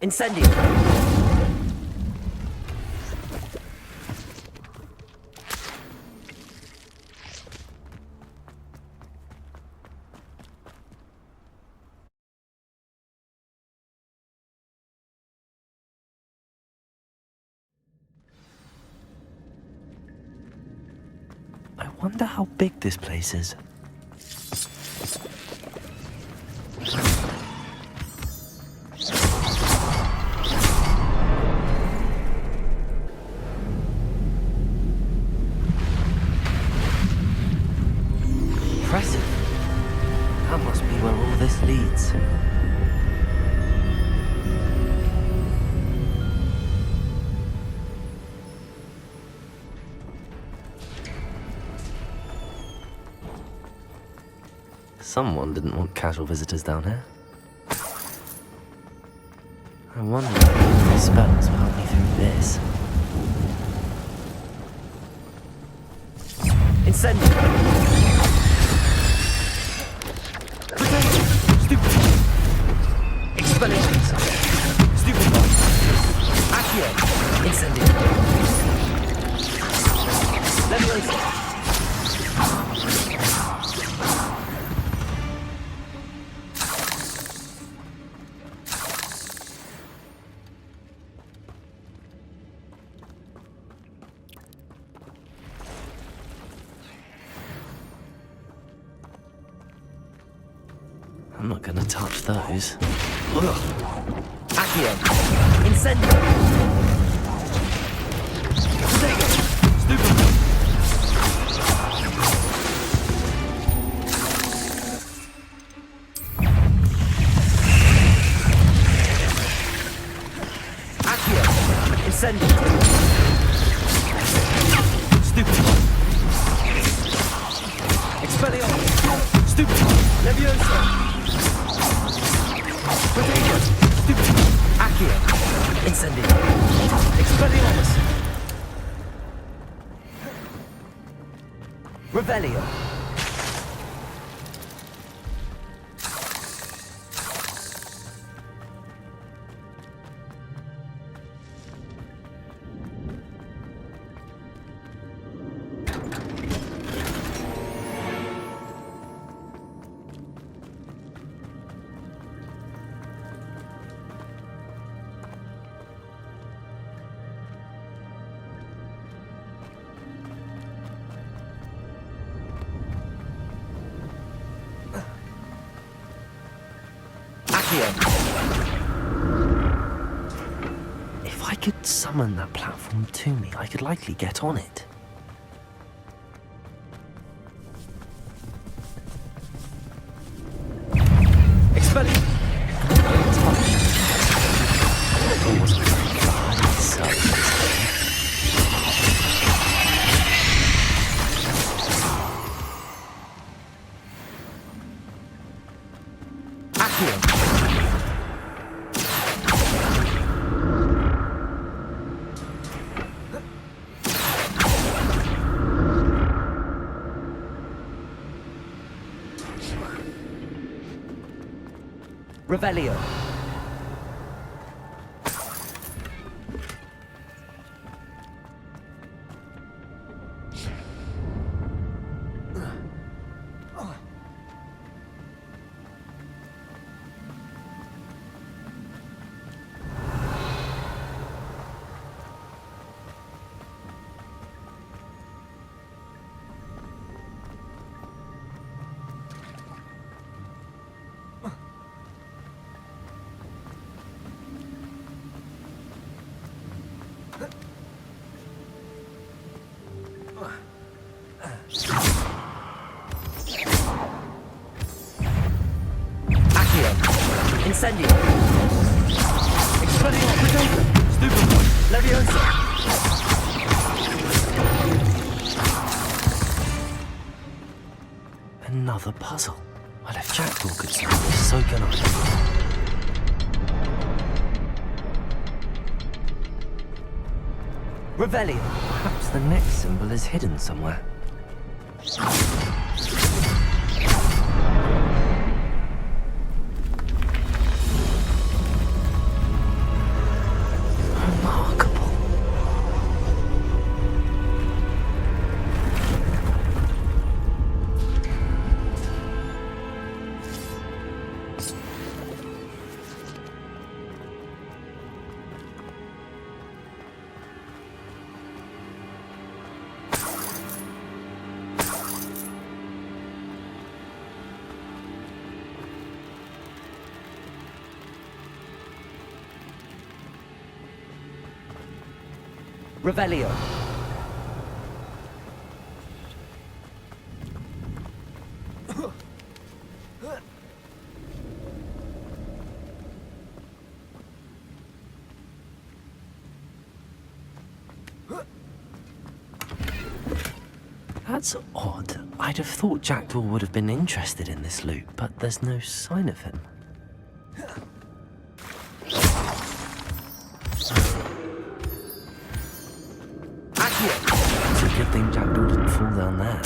Incendio! I wonder how big this place is. Impressive. That must be where all this leads. Someone didn't want casual visitors down here. I wonder if my spells will help me through this. Incendio! Stupid! Expelliarmus! Stupid! Accio! Incendio! Leviosa! I'm not gonna touch those. Accio! Incendio! Protego! Stupid! Accio! Incendio! Stupid! Expelliarmus! Stupid! Leviosa! Protego! Stupid! Accio! Incendio! Expelliarmus! Revelio! If I could summon that platform to me, I could likely get on it. Expelliarmus! Revelio. Another puzzle. Well, if Jackdaw could solve it, so can I. Revelio. Perhaps the next symbol is hidden somewhere. Revelio. That's odd. I'd have thought Jackdaw would have been interested in this loot, but there's no sign of him. It's a good thing Jackdaw didn't fall down there.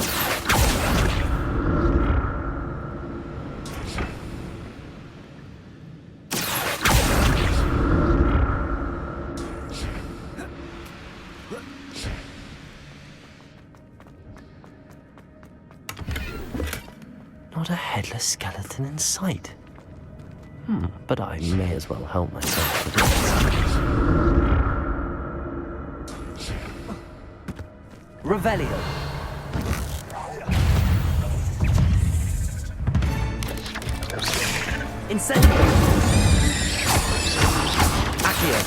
Not a headless skeleton in sight. But I may as well help myself to this. Revelio. Incendio. Accio.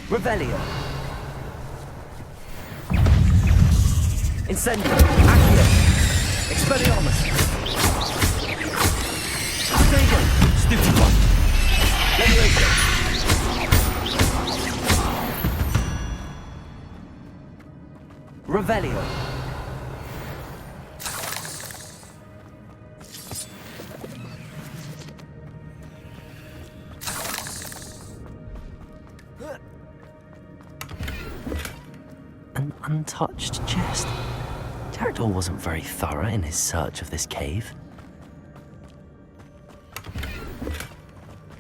Revelio. Incendio. Accio. Expelliarmus. Potato. Stupid one. Levioso. Revelio. An untouched chest. Jackdaw wasn't very thorough in his search of this cave.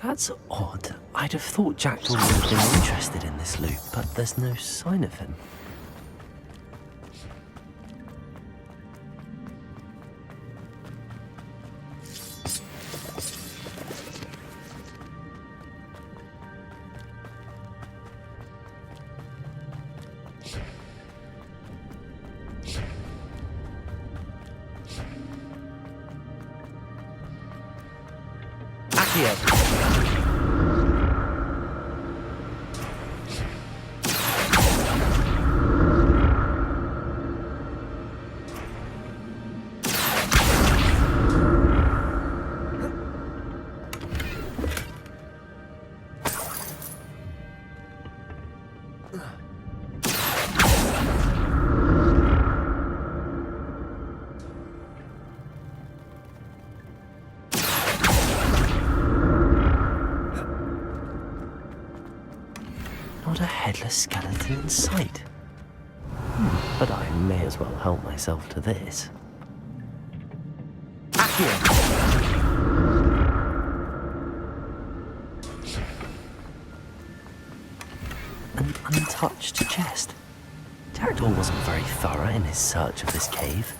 That's odd. I'd have thought Jackdaw would have been interested in this loot, but there's no sign of him. Not a headless skeleton in sight. But I may as well help myself to this. Accio. An untouched chest. Jackdaw wasn't very thorough in his search of this cave.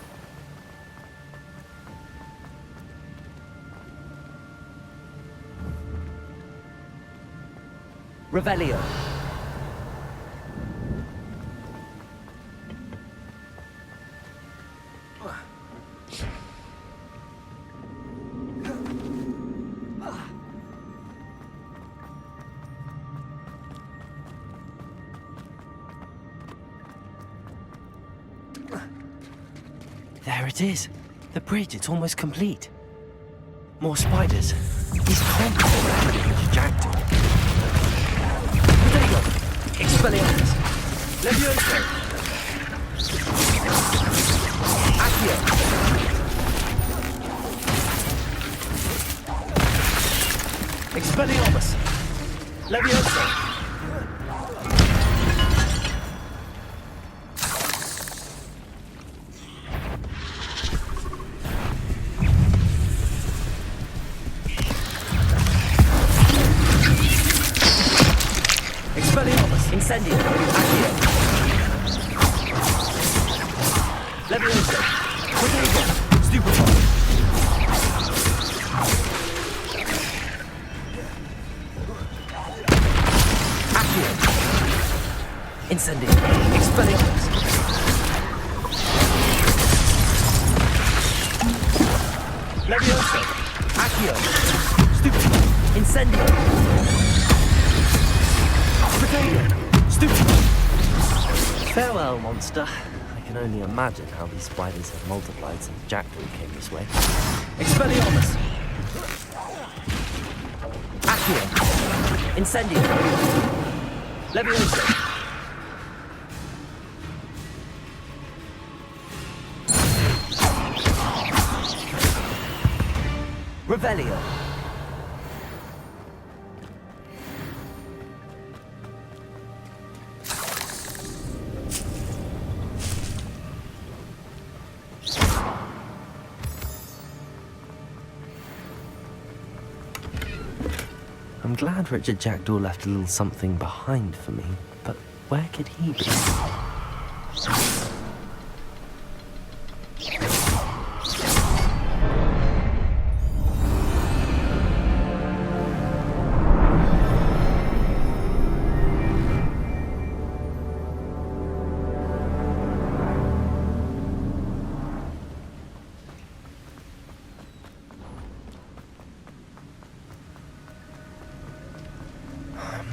Revelio. There it is. The bridge, it's almost complete. More spiders. He's confident with Jackdaw. There you go. Expelliarmus. Levioso. Accio. Expelliarmus. Levioso. Incendio. Accio. Levioso. Protego. Stupefy. Accio. Incendio. Expelliarmus. Levioso. Accio. Stupefy. Incendio. Protego. Farewell, monster. I can only imagine how these spiders have multiplied since Jackdaw came this way. Expelliarmus! Accio! Incendio! Levioso! Revelio! I'm glad Richard Jackdaw left a little something behind for me, but where could he be?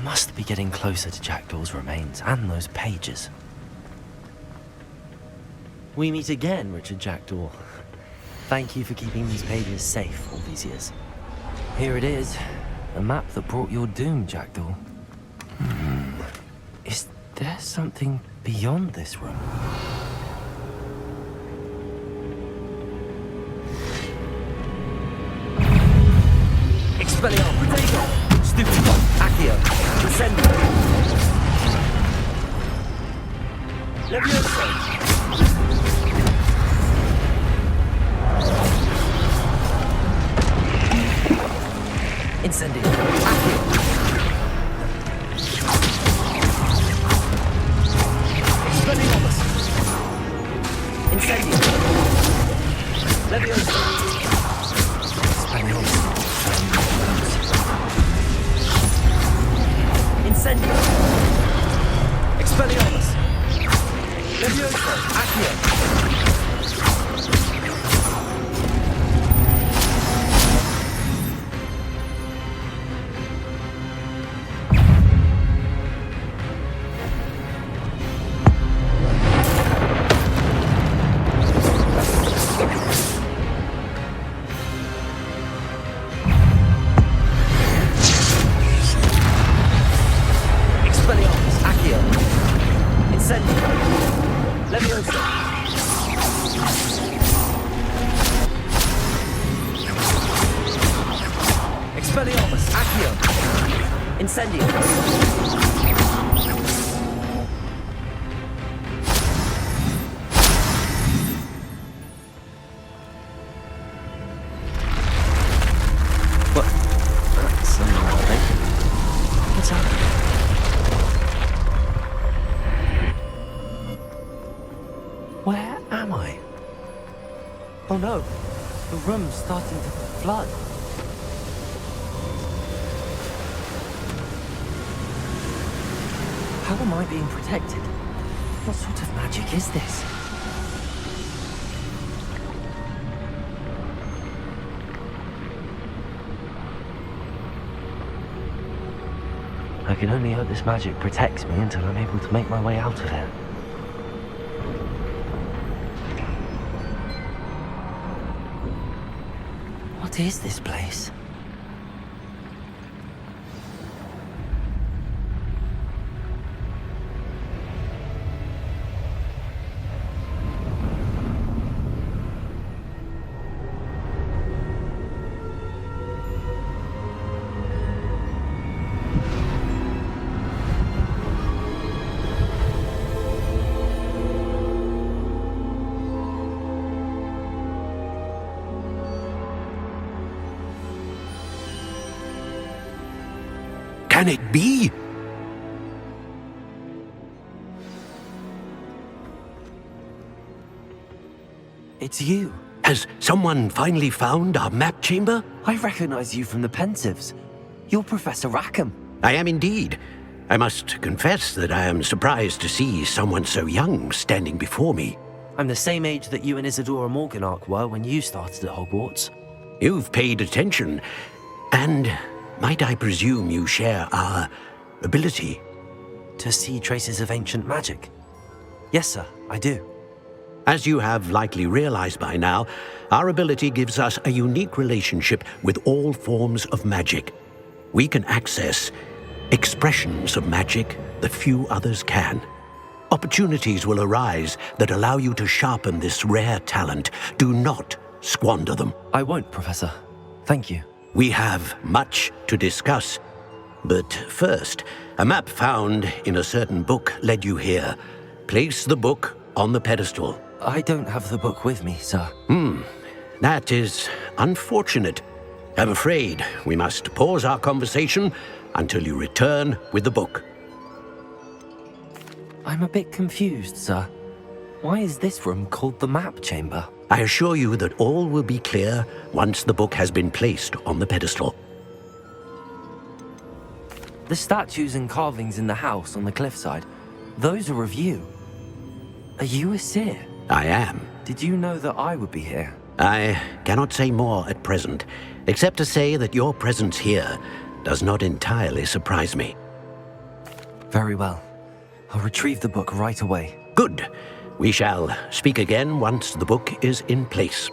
Must be getting closer to Jackdaw's remains and those pages. We meet again, Richard Jackdaw. Thank you for keeping these pages safe all these years. Here it is, a map that brought your doom, Jackdaw. Is there something beyond this room? Expelliarmus! Protego! Stupefy! Accio! Incendio! Levioso! Incendio! Accio! Expelliarmus! Incendio! Levioso! Expelliarmus! Incendio! Expelliarmus! Levioso! Accio! Expelliarmus! Accio! Incendio! What? That's nothing. What's happening? Where am I? Oh no, the room's starting to flood. How am I being protected? What sort of magic is this? I can only hope this magic protects me until I'm able to make my way out of here. What is this place? Can it be? It's you. Has someone finally found our map chamber? I recognize you from the Pensives. You're Professor Rackham. I am indeed. I must confess that I am surprised to see someone so young standing before me. I'm the same age that you and Isadora Morganach were when you started at Hogwarts. You've paid attention, and might I presume you share our ability? To see traces of ancient magic? Yes, sir, I do. As you have likely realized by now, our ability gives us a unique relationship with all forms of magic. We can access expressions of magic that few others can. Opportunities will arise that allow you to sharpen this rare talent. Do not squander them. I won't, Professor. Thank you. We have much to discuss. But first, a map found in a certain book led you here. Place the book on the pedestal. I don't have the book with me, sir. That is unfortunate. I'm afraid we must pause our conversation until you return with the book. I'm a bit confused, sir. Why is this room called the map chamber? I assure you that all will be clear once the book has been placed on the pedestal. The statues and carvings in the house on the cliffside, those are of you. Are you a seer? I am. Did you know that I would be here? I cannot say more at present, except to say that your presence here does not entirely surprise me. Very well. I'll retrieve the book right away. Good. We shall speak again once the book is in place.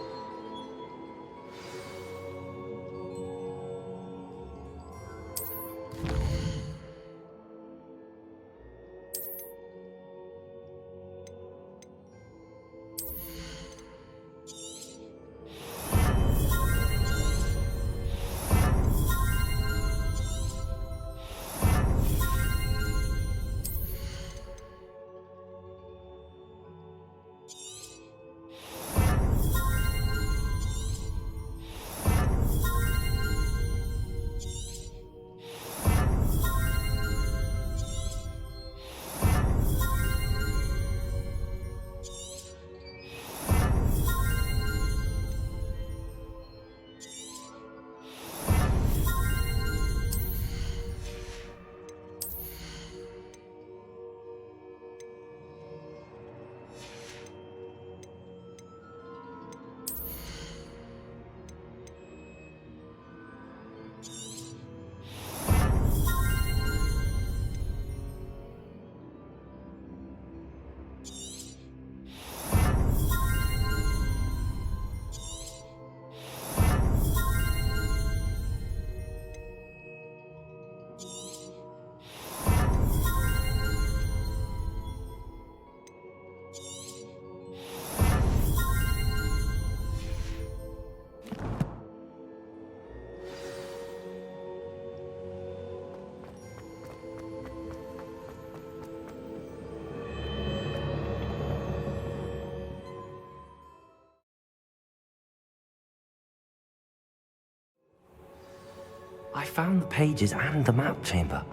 I found the pages and the map chamber.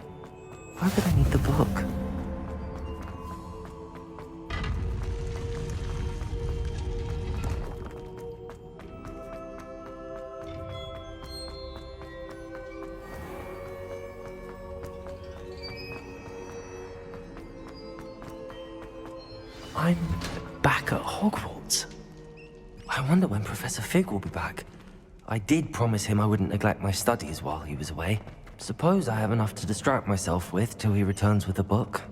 Why would I need the book? I'm back at Hogwarts. I wonder when Professor Fig will be back. I did promise him I wouldn't neglect my studies while he was away. Suppose I have enough to distract myself with till he returns with the book.